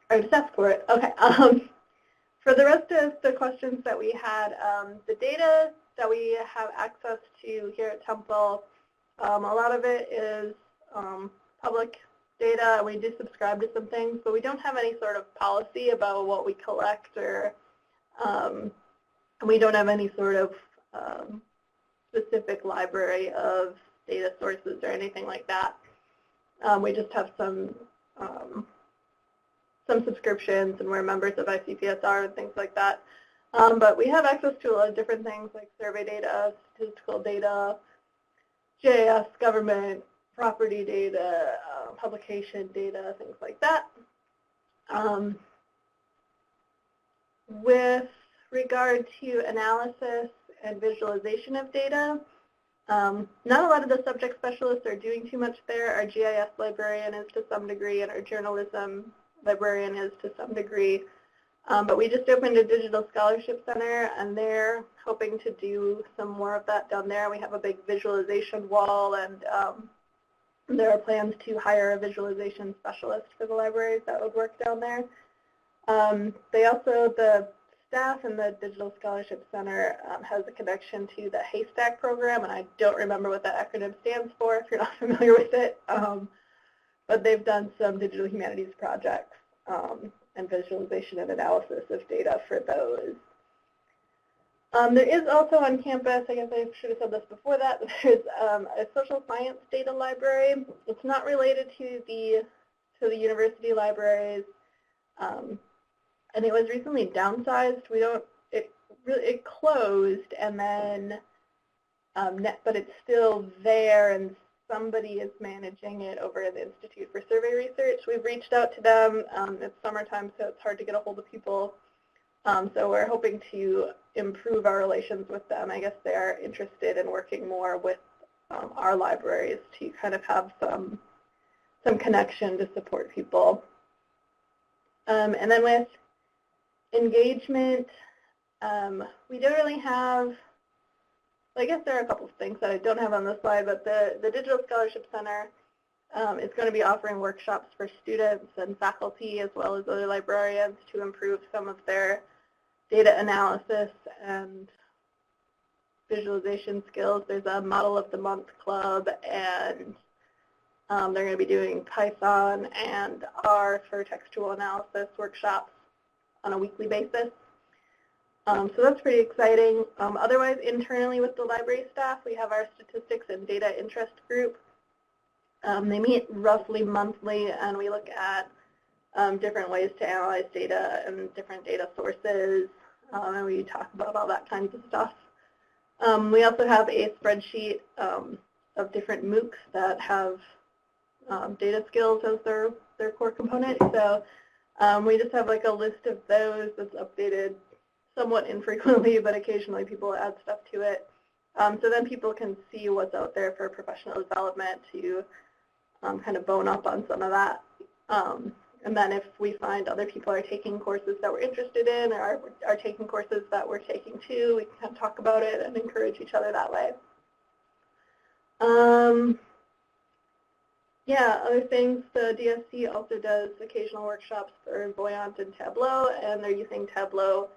Or just ask for it. Okay. For the rest of the questions that we had, the data that we have access to here at Temple, a lot of it is public data. We do subscribe to some things, but we don't have any sort of policy about what we collect, or we don't have any sort of specific library of data sources or anything like that. We just have some subscriptions, and we're members of ICPSR and things like that. But we have access to a lot of different things like survey data, statistical data, GIS, government, property data, publication data, things like that. With regard to analysis and visualization of data, not a lot of the subject specialists are doing too much there. Our GIS librarian is to some degree, and our journalism librarian is to some degree. But we just opened a digital scholarship center, and they're hoping to do some more of that down there. We have a big visualization wall, and there are plans to hire a visualization specialist for the libraries that would work down there. The staff in the Digital Scholarship Center has a connection to the Haystack program, and I don't remember what that acronym stands for if you're not familiar with it. But they've done some digital humanities projects and visualization and analysis of data for those. There is also on campus, I guess I should have said this before that, there's a social science data library. It's not related to the university libraries, and it was recently downsized. It closed, and then but it's still there, and somebody is managing it over at the Institute for Survey Research. We've reached out to them. It's summertime, so it's hard to get a hold of people. So we're hoping to improve our relations with them. I guess they are interested in working more with our libraries to kind of have some connection to support people. And then with engagement, we don't really have, I guess there are a couple of things that I don't have on this slide, but the Digital Scholarship Center is going to be offering workshops for students and faculty as well as other librarians to improve some of their data analysis and visualization skills. There's a Model of the Month club, and they're going to be doing Python and R for textual analysis workshops on a weekly basis. So that's pretty exciting. Otherwise, internally with the library staff, we have our statistics and data interest group. They meet roughly monthly, and we look at different ways to analyze data and different data sources, and we talk about all that kinds of stuff. We also have a spreadsheet of different MOOCs that have data skills as their core component. So we just have like a list of those that's updated somewhat infrequently, but occasionally people add stuff to it. So then people can see what's out there for professional development to kind of bone up on some of that. And then if we find other people are taking courses that we're interested in or are taking courses that we're taking too, we can kind of talk about it and encourage each other that way. Yeah, other things, the DSC also does occasional workshops for Voyant and Tableau, and they're using Tableau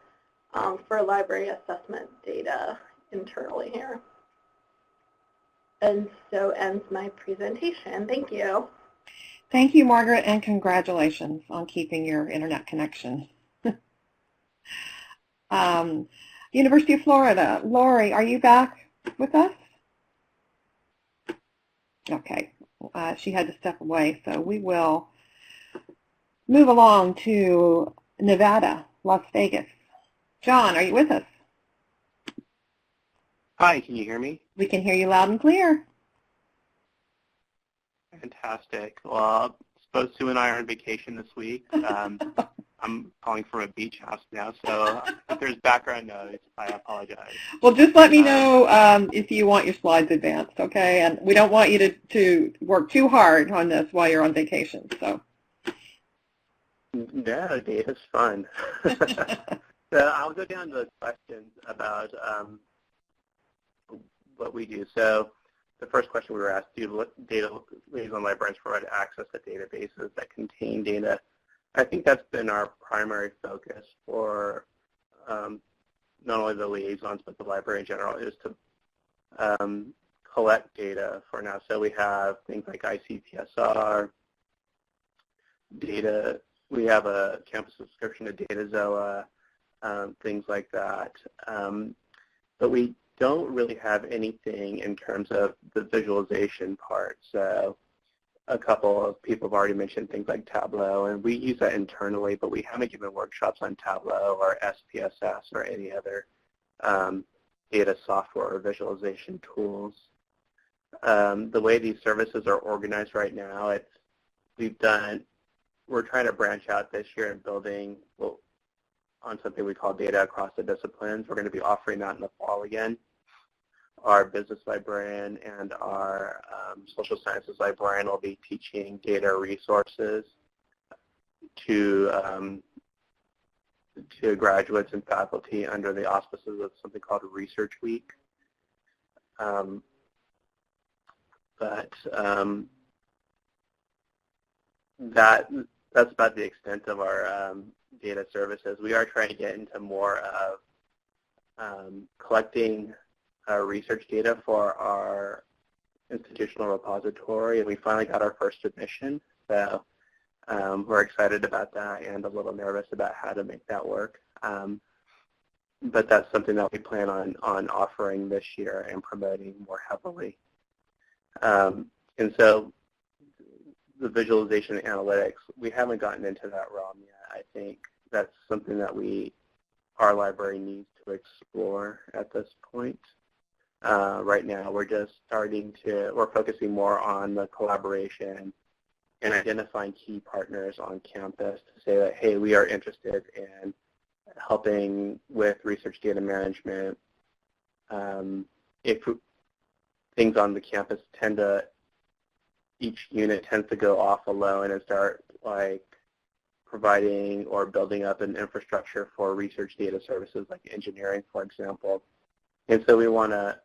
for library assessment data internally here. And so ends my presentation. Thank you. Thank you, Margaret, and congratulations on keeping your internet connection. University of Florida, Lori, are you back with us? Okay, she had to step away, so we will move along to Nevada, Las Vegas. John, are you with us? Hi, can you hear me? We can hear you loud and clear. Fantastic. Well, both Sue and I are on vacation this week. I'm calling from a beach house now, so if there's background noise, I apologize. Well, just let me know if you want your slides advanced, okay? And we don't want you to work too hard on this while you're on vacation. So. No, it's fun. So I'll go down to the questions about what we do. So the first question we were asked, do data liaison librarians provide access to databases that contain data? I think that's been our primary focus for not only the liaisons but the library in general, is to collect data for now. So we have things like ICPSR, data. We have a campus subscription to DataZoa, things like that. But we don't really have anything in terms of the visualization part. So a couple of people have already mentioned things like Tableau, and we use that internally, but we haven't given workshops on Tableau or SPSS or any other data software or visualization tools. The way these services are organized right now, we're trying to branch out this year and building on something we call data across the disciplines. We're going to be offering that in the fall again. Our business librarian and our social sciences librarian will be teaching data resources to to graduates and faculty under the auspices of something called Research Week. That's about the extent of our data services. We are trying to get into more of collecting research data for our institutional repository, and we finally got our first submission. So we're excited about that and a little nervous about how to make that work. But that's something that we plan on offering this year and promoting more heavily. And so the visualization and analytics, we haven't gotten into that realm yet. I think that's something that our library needs to explore at this point. Right now, we're focusing more on the collaboration and identifying key partners on campus to say that, hey, we are interested in helping with research data management. If things on the campus each unit tends to go off alone and start providing or building up an infrastructure for research data services like engineering, for example. And so we want to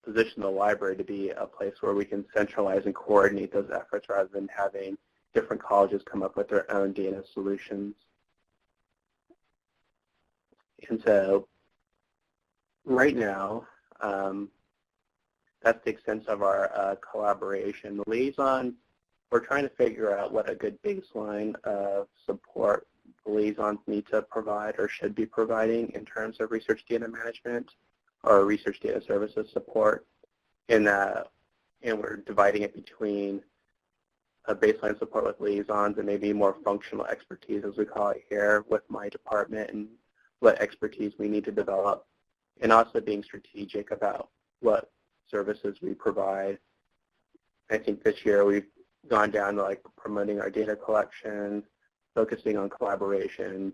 position the library to be a place where we can centralize and coordinate those efforts rather than having different colleges come up with their own data solutions. And so right now, that's the extent of our collaboration. The liaison, we're trying to figure out what a good baseline of support the liaisons need to provide or should be providing in terms of research data management or research data services support. And we're dividing it between a baseline support with liaisons and maybe more functional expertise, as we call it here, with my department and what expertise we need to develop, and also being strategic about what services we provide. I think this year we've gone down to promoting our data collection, focusing on collaboration,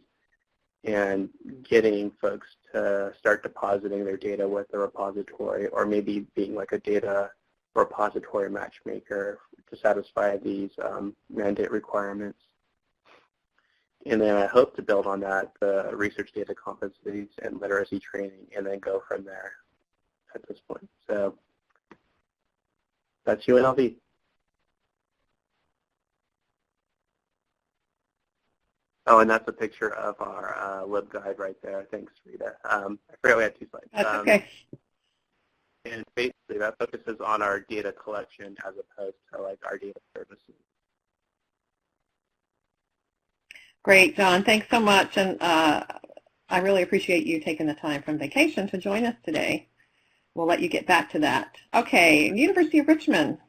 and getting folks to start depositing their data with the repository, or maybe being like a data repository matchmaker to satisfy these mandate requirements. And then I hope to build on that, the research data competencies and literacy training, and then go from there at this point. So that's UNLV. Oh, and that's a picture of our LibGuide right there. Thanks, Rita. I forgot we had 2 slides. That's okay. And basically that focuses on our data collection as opposed to our data services. Great, John. Thanks so much. And I really appreciate you taking the time from vacation to join us today. We'll let you get back to that. Okay, University of Richmond.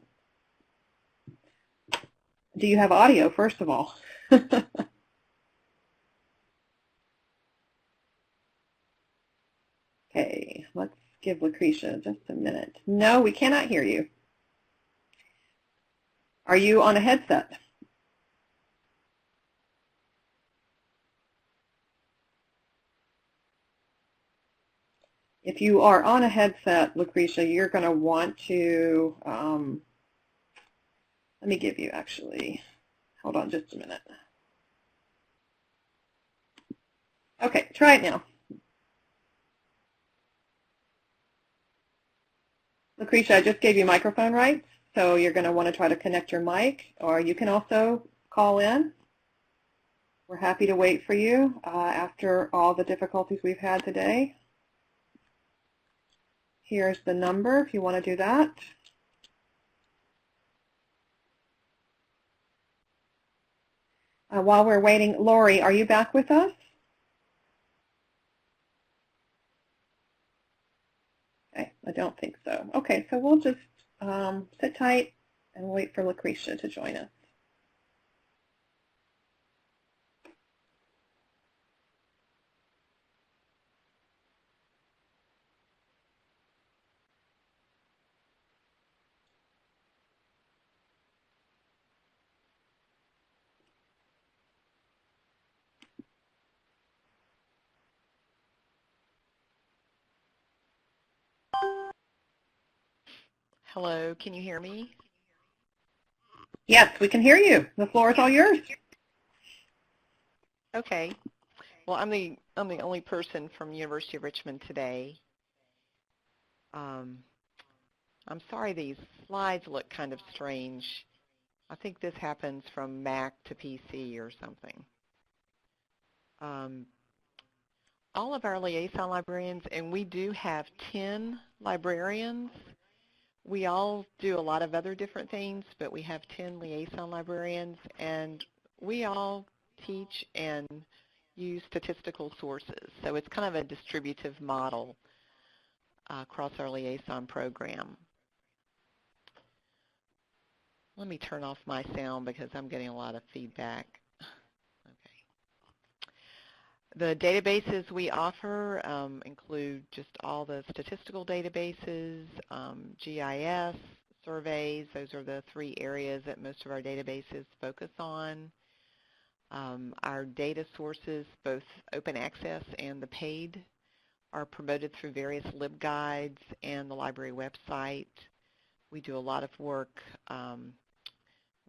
Do you have audio, first of all? Okay, let's give Lucretia just a minute. No, we cannot hear you. Are you on a headset? If you are on a headset, Lucretia, you're going to want to, let me give you actually, hold on just a minute. Okay, try it now. Lucretia, I just gave you microphone rights, so you're going to want to try to connect your mic, or you can also call in. We're happy to wait for you after all the difficulties we've had today. Here's the number if you want to do that. While we're waiting, Lori, are you back with us? Okay, I don't think so. Okay, so we'll just sit tight and wait for Lucretia to join us. Hello, can you hear me? Yes, we can hear you. The floor is all yours. Okay. Well, I'm the only person from University of Richmond today. I'm sorry these slides look kind of strange. I think this happens from Mac to PC or something. All of our liaison librarians, and we do have 10 librarians. We all do a lot of other different things, but we have 10 liaison librarians, and we all teach and use statistical sources. So it's kind of a distributive model across our liaison program. Let me turn off my sound because I'm getting a lot of feedback. The databases we offer include just all the statistical databases, GIS, surveys. Those are the 3 areas that most of our databases focus on. Our data sources, both open access and the paid, are promoted through various LibGuides and the library website. We do a lot of work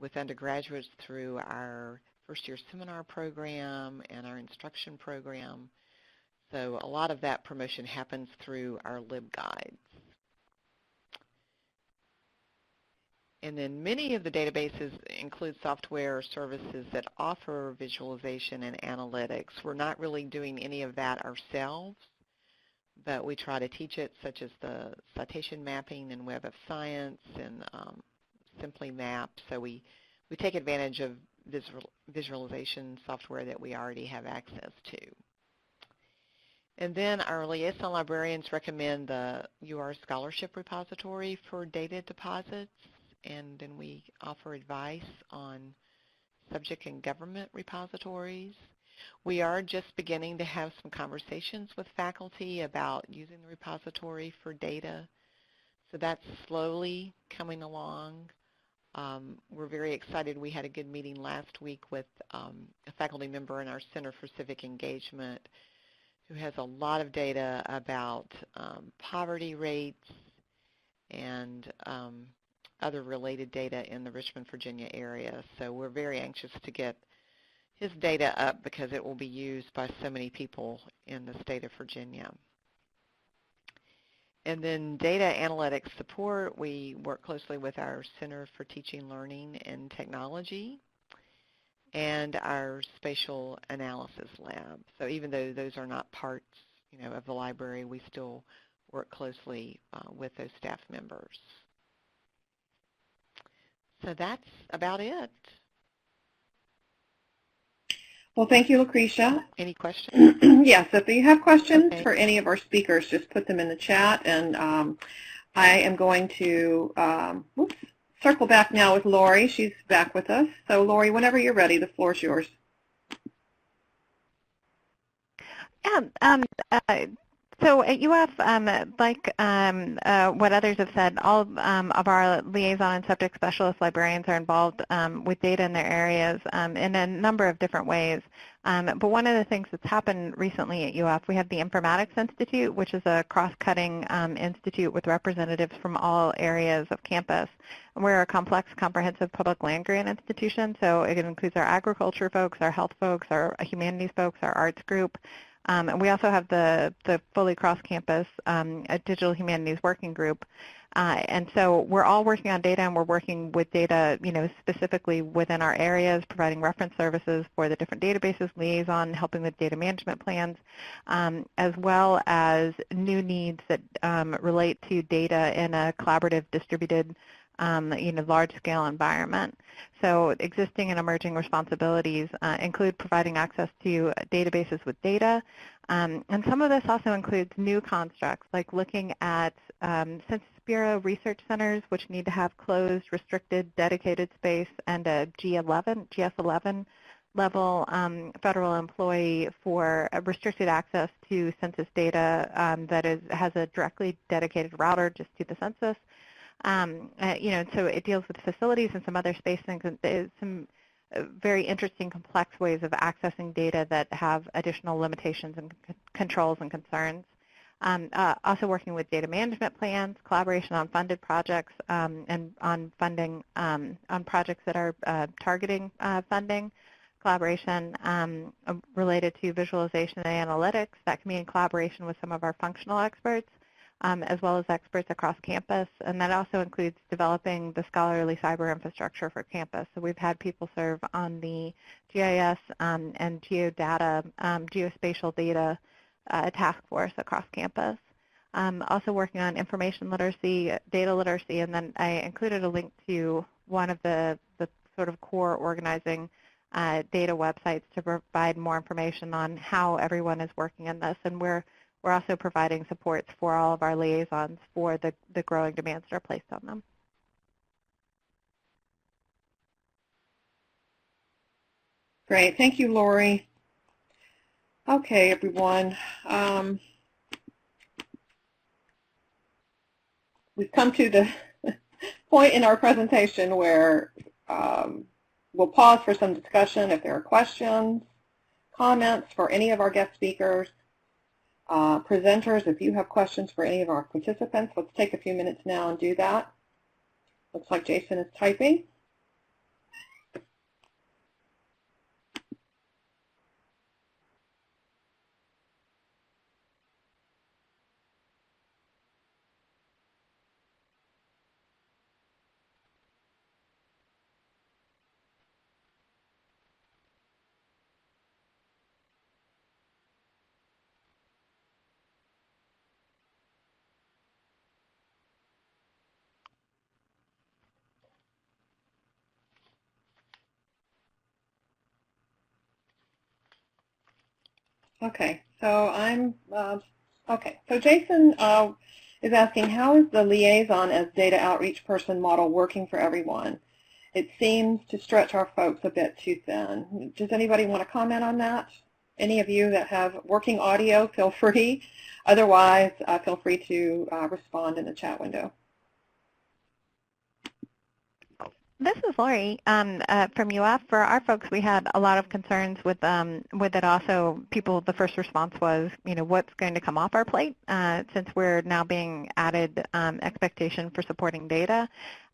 with undergraduates through our first-year seminar program and our instruction program. So a lot of that promotion happens through our LibGuides. And then many of the databases include software or services that offer visualization and analytics. We're not really doing any of that ourselves, but we try to teach it, such as the citation mapping and Web of Science and Simply Map. So we take advantage of visualization software that we already have access to. And then our liaison librarians recommend the UR Scholarship Repository for data deposits, and then we offer advice on subject and government repositories. We are just beginning to have some conversations with faculty about using the repository for data, so that's slowly coming along. We're very excited. We had a good meeting last week with a faculty member in our Center for Civic Engagement who has a lot of data about poverty rates and other related data in the Richmond, Virginia area. So we're very anxious to get his data up because it will be used by so many people in the state of Virginia. And then data analytics support, we work closely with our Center for Teaching, Learning, and Technology and our Spatial Analysis Lab. So even though those are not parts, of the library, we still work closely with those staff members. So that's about it. Well, thank you, Lucretia. Any questions? Yes, if you have questions Okay. for any of our speakers, just put them in the chat, and I am going to circle back now with Lori. She's back with us. So, Lori, whenever you're ready, the floor is yours. Yeah, so at UF, like what others have said, all of our liaison and subject specialist librarians are involved with data in their areas in a number of different ways. But one of the things that's happened recently at UF, we have the Informatics Institute, which is a cross-cutting institute with representatives from all areas of campus. We're a complex, comprehensive public land grant institution, so it includes our agriculture folks, our health folks, our humanities folks, our arts group. And we also have the fully cross-campus digital humanities working group. And so we're all working on data, and we're working with data, specifically within our areas, providing reference services for the different databases, liaison, helping with data management plans, as well as new needs that relate to data in a collaborative, distributed, large-scale environment. So existing and emerging responsibilities include providing access to databases with data, and some of this also includes new constructs, like looking at Census Bureau research centers, which need to have closed, restricted, dedicated space, and a GS11 level federal employee for restricted access to census data that has a directly dedicated router just to the census. So it deals with facilities and some other space things, and there's some very interesting, complex ways of accessing data that have additional limitations and controls and concerns. Also working with data management plans, collaboration on funded projects, and on funding on projects that are targeting funding, collaboration related to visualization and analytics. That can be in collaboration with some of our functional experts, as well as experts across campus. And that also includes developing the scholarly cyber infrastructure for campus. So we've had people serve on the GIS and geodata, geospatial data task force across campus. Also working on information literacy, data literacy, and then I included a link to one of the sort of core organizing data websites to provide more information on how everyone is working in this. And we're also providing supports for all of our liaisons for the growing demands that are placed on them. Great. Thank you, Lori. Okay, everyone. We've come to the point in our presentation where we'll pause for some discussion if there are questions, comments for any of our guest speakers. Presenters, if you have questions for any of our participants, let's take a few minutes now and do that. Looks like Jason is typing. Okay, so so Jason is asking, how is the liaison as data outreach person model working for everyone? It seems to stretch our folks a bit too thin. Does anybody want to comment on that? Any of you that have working audio, feel free. Otherwise, feel free to respond in the chat window. This is Lori from UF. For our folks, we had a lot of concerns with it also. The first response was, what's going to come off our plate since we're now being added expectation for supporting data.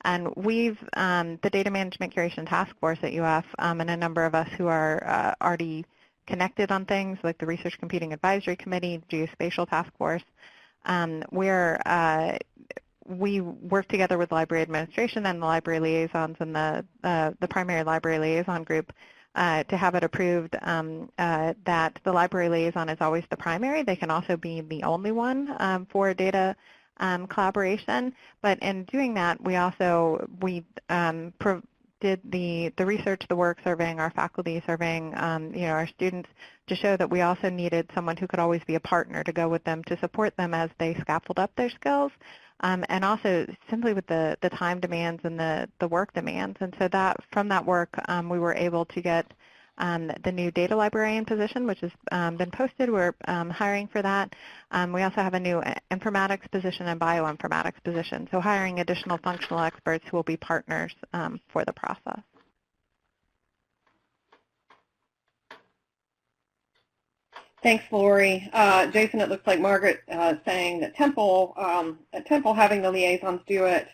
And we've, the Data Management Curation Task Force at UF and a number of us who are already connected on things like the Research Computing Advisory Committee, the Geospatial Task Force, we work together with library administration and the library liaisons and the primary library liaison group to have it approved that the library liaison is always the primary. They can also be the only one for data collaboration. But in doing that, we did the research, the work, surveying our faculty, surveying our students to show that we also needed someone who could always be a partner to go with them to support them as they scaffold up their skills. And also simply with the time demands and the work demands. And so from that work, we were able to get the new data librarian position, which has been posted. We're hiring for that. We also have a new informatics position and bioinformatics position, so hiring additional functional experts who will be partners for the process. Thanks, Lori. Jason, it looks like Margaret saying that Temple having the liaisons do it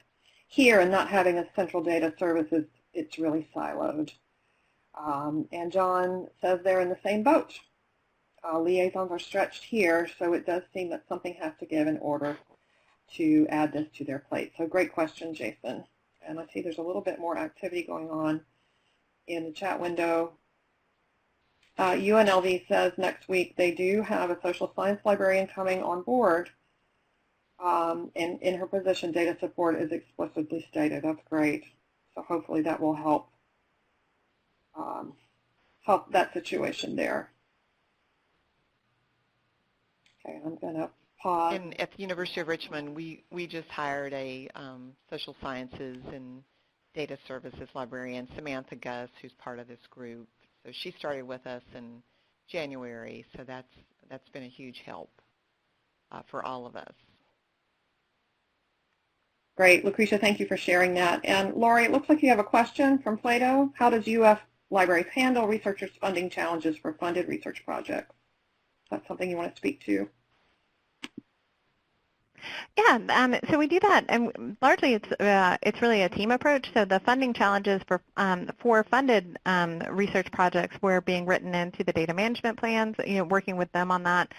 here and not having a central data services, it's really siloed. And John says they're in the same boat. Liaisons are stretched here, so it does seem that something has to give in order to add this to their plate. So great question, Jason. And I see there's a little bit more activity going on in the chat window. UNLV says next week they do have a social science librarian coming on board, and in her position, data support is explicitly stated. That's great. So hopefully that will help that situation there. Okay, I'm going to pause. And at the University of Richmond, we just hired a social sciences and data services librarian, Samantha Gus, who's part of this group. So she started with us in January, so that's been a huge help for all of us. Great. Lucretia, thank you for sharing that. And Lori, it looks like you have a question from Plato. How does UF Libraries handle researchers' funding challenges for funded research projects? Is that something you want to speak to? Yeah, so we do that, and largely it's really a team approach. So the funding challenges for funded research projects were being written into the data management plans. Working with them on that,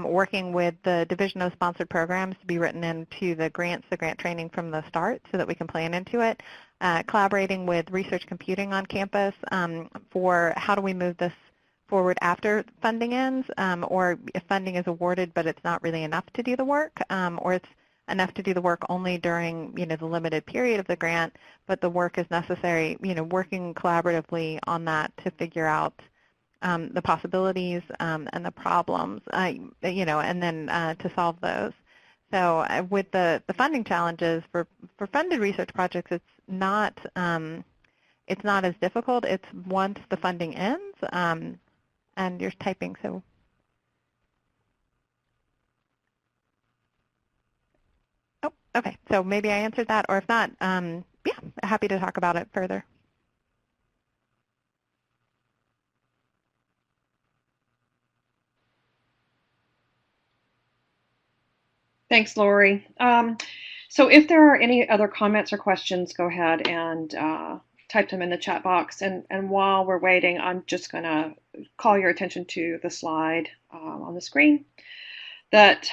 working with the Division of Sponsored Programs to be written into the grant training from the start, so that we can plan into it. Collaborating with research computing on campus for how do we move this forward after funding ends, or if funding is awarded but it's not really enough to do the work, or it's enough to do the work only during the limited period of the grant, but the work is necessary, working collaboratively on that to figure out the possibilities and the problems, and then to solve those. So with the funding challenges for funded research projects, it's not as difficult. It's once the funding ends, and you're typing, so. Oh, okay, so maybe I answered that, or if not, yeah, happy to talk about it further. Thanks, Lori. So if there are any other comments or questions, go ahead and type them in the chat box. And while we're waiting, I'm just going to call your attention to the slide on the screen that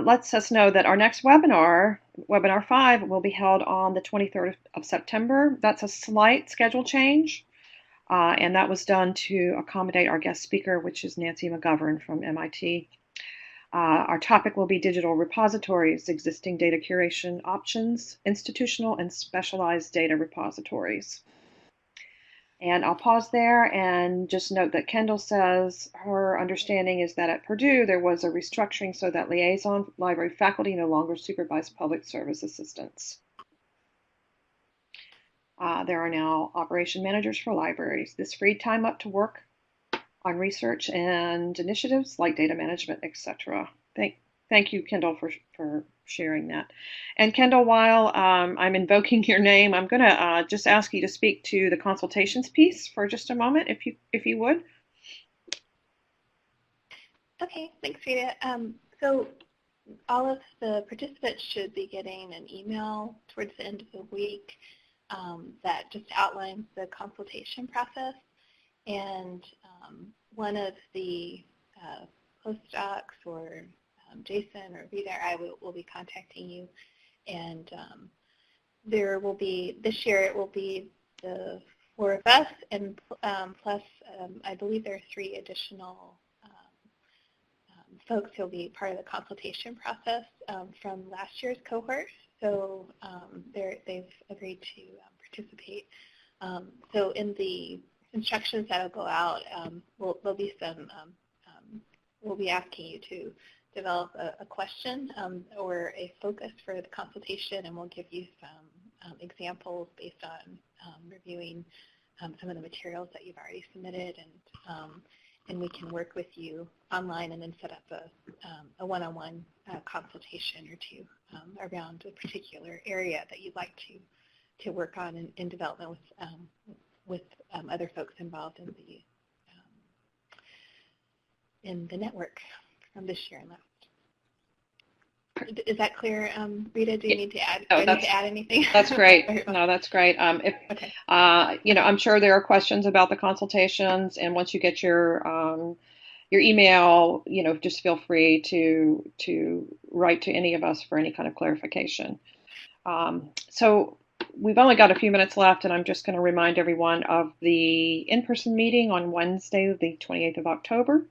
lets us know that our next webinar, Webinar 5, will be held on the 23rd of September. That's a slight schedule change, and that was done to accommodate our guest speaker, which is Nancy McGovern from MIT. Our topic will be digital repositories, existing data curation options, institutional and specialized data repositories. And I'll pause there and just note that Kendall says her understanding is that at Purdue there was a restructuring so that liaison library faculty no longer supervise public service assistants. There are now operation managers for libraries. This freed time up to work on research and initiatives like data management, etc. Thank you, Kendall, for sharing that. And Kendall, while I'm invoking your name, I'm going to just ask you to speak to the consultations piece for just a moment, if you would. Okay, thanks, Rita. So all of the participants should be getting an email towards the end of the week that just outlines the consultation process. And one of the postdocs or Jason or Rita or I will be contacting you. And there will be, this year it will be the 4 of us, and plus I believe there are 3 additional folks who will be part of the consultation process from last year's cohort. So they've agreed to participate. So in the instructions that will go out, there'll be some, we'll be asking you to develop a question or a focus for the consultation, and we'll give you some examples based on reviewing some of the materials that you've already submitted, and we can work with you online and then set up a one-on-one consultation or two around a particular area that you'd like to work on in development with other folks involved in the network from this year and last. Is that clear, Rita? Do you need to add? Do I need to add anything? That's great. No, that's great. Okay. I'm sure there are questions about the consultations, and once you get your email, just feel free to write to any of us for any kind of clarification. So we've only got a few minutes left, and I'm just going to remind everyone of the in-person meeting on Wednesday, the 28th of October.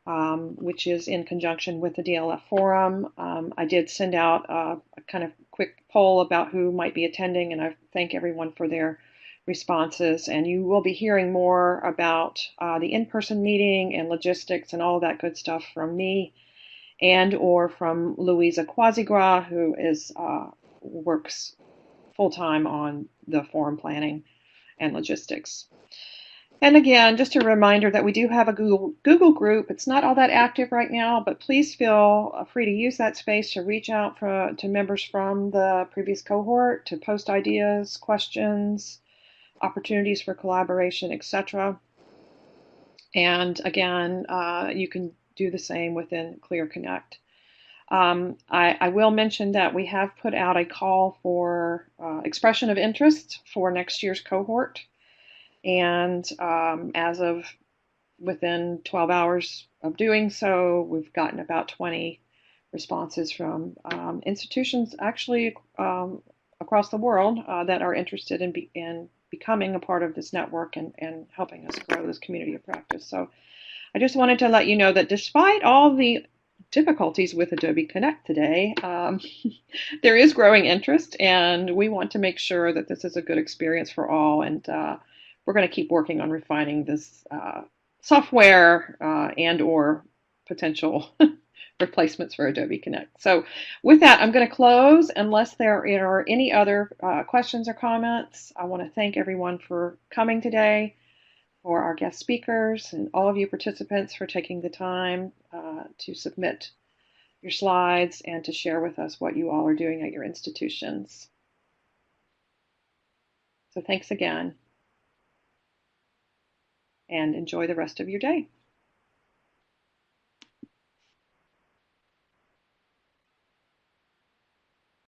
Which is in conjunction with the DLF Forum. I did send out a kind of quick poll about who might be attending, and I thank everyone for their responses. And you will be hearing more about the in-person meeting and logistics and all of that good stuff from me and or from Louisa Quasigras, who works full-time on the forum planning and logistics. And again, just a reminder that we do have a Google group. It's not all that active right now, but please feel free to use that space to reach out to members from the previous cohort to post ideas, questions, opportunities for collaboration, etc. And again, you can do the same within Clear Connect. I will mention that we have put out a call for expression of interest for next year's cohort. And as of within 12 hours of doing so, we've gotten about 20 responses from institutions actually across the world that are interested in becoming a part of this network and helping us grow this community of practice. So I just wanted to let you know that despite all the difficulties with Adobe Connect today, there is growing interest, and we want to make sure that this is a good experience for all. And we're going to keep working on refining this software and/or potential replacements for Adobe Connect. So with that, I'm going to close unless there are any other questions or comments. I want to thank everyone for coming today, for our guest speakers, and all of you participants for taking the time to submit your slides and to share with us what you all are doing at your institutions. So thanks again, and enjoy the rest of your day.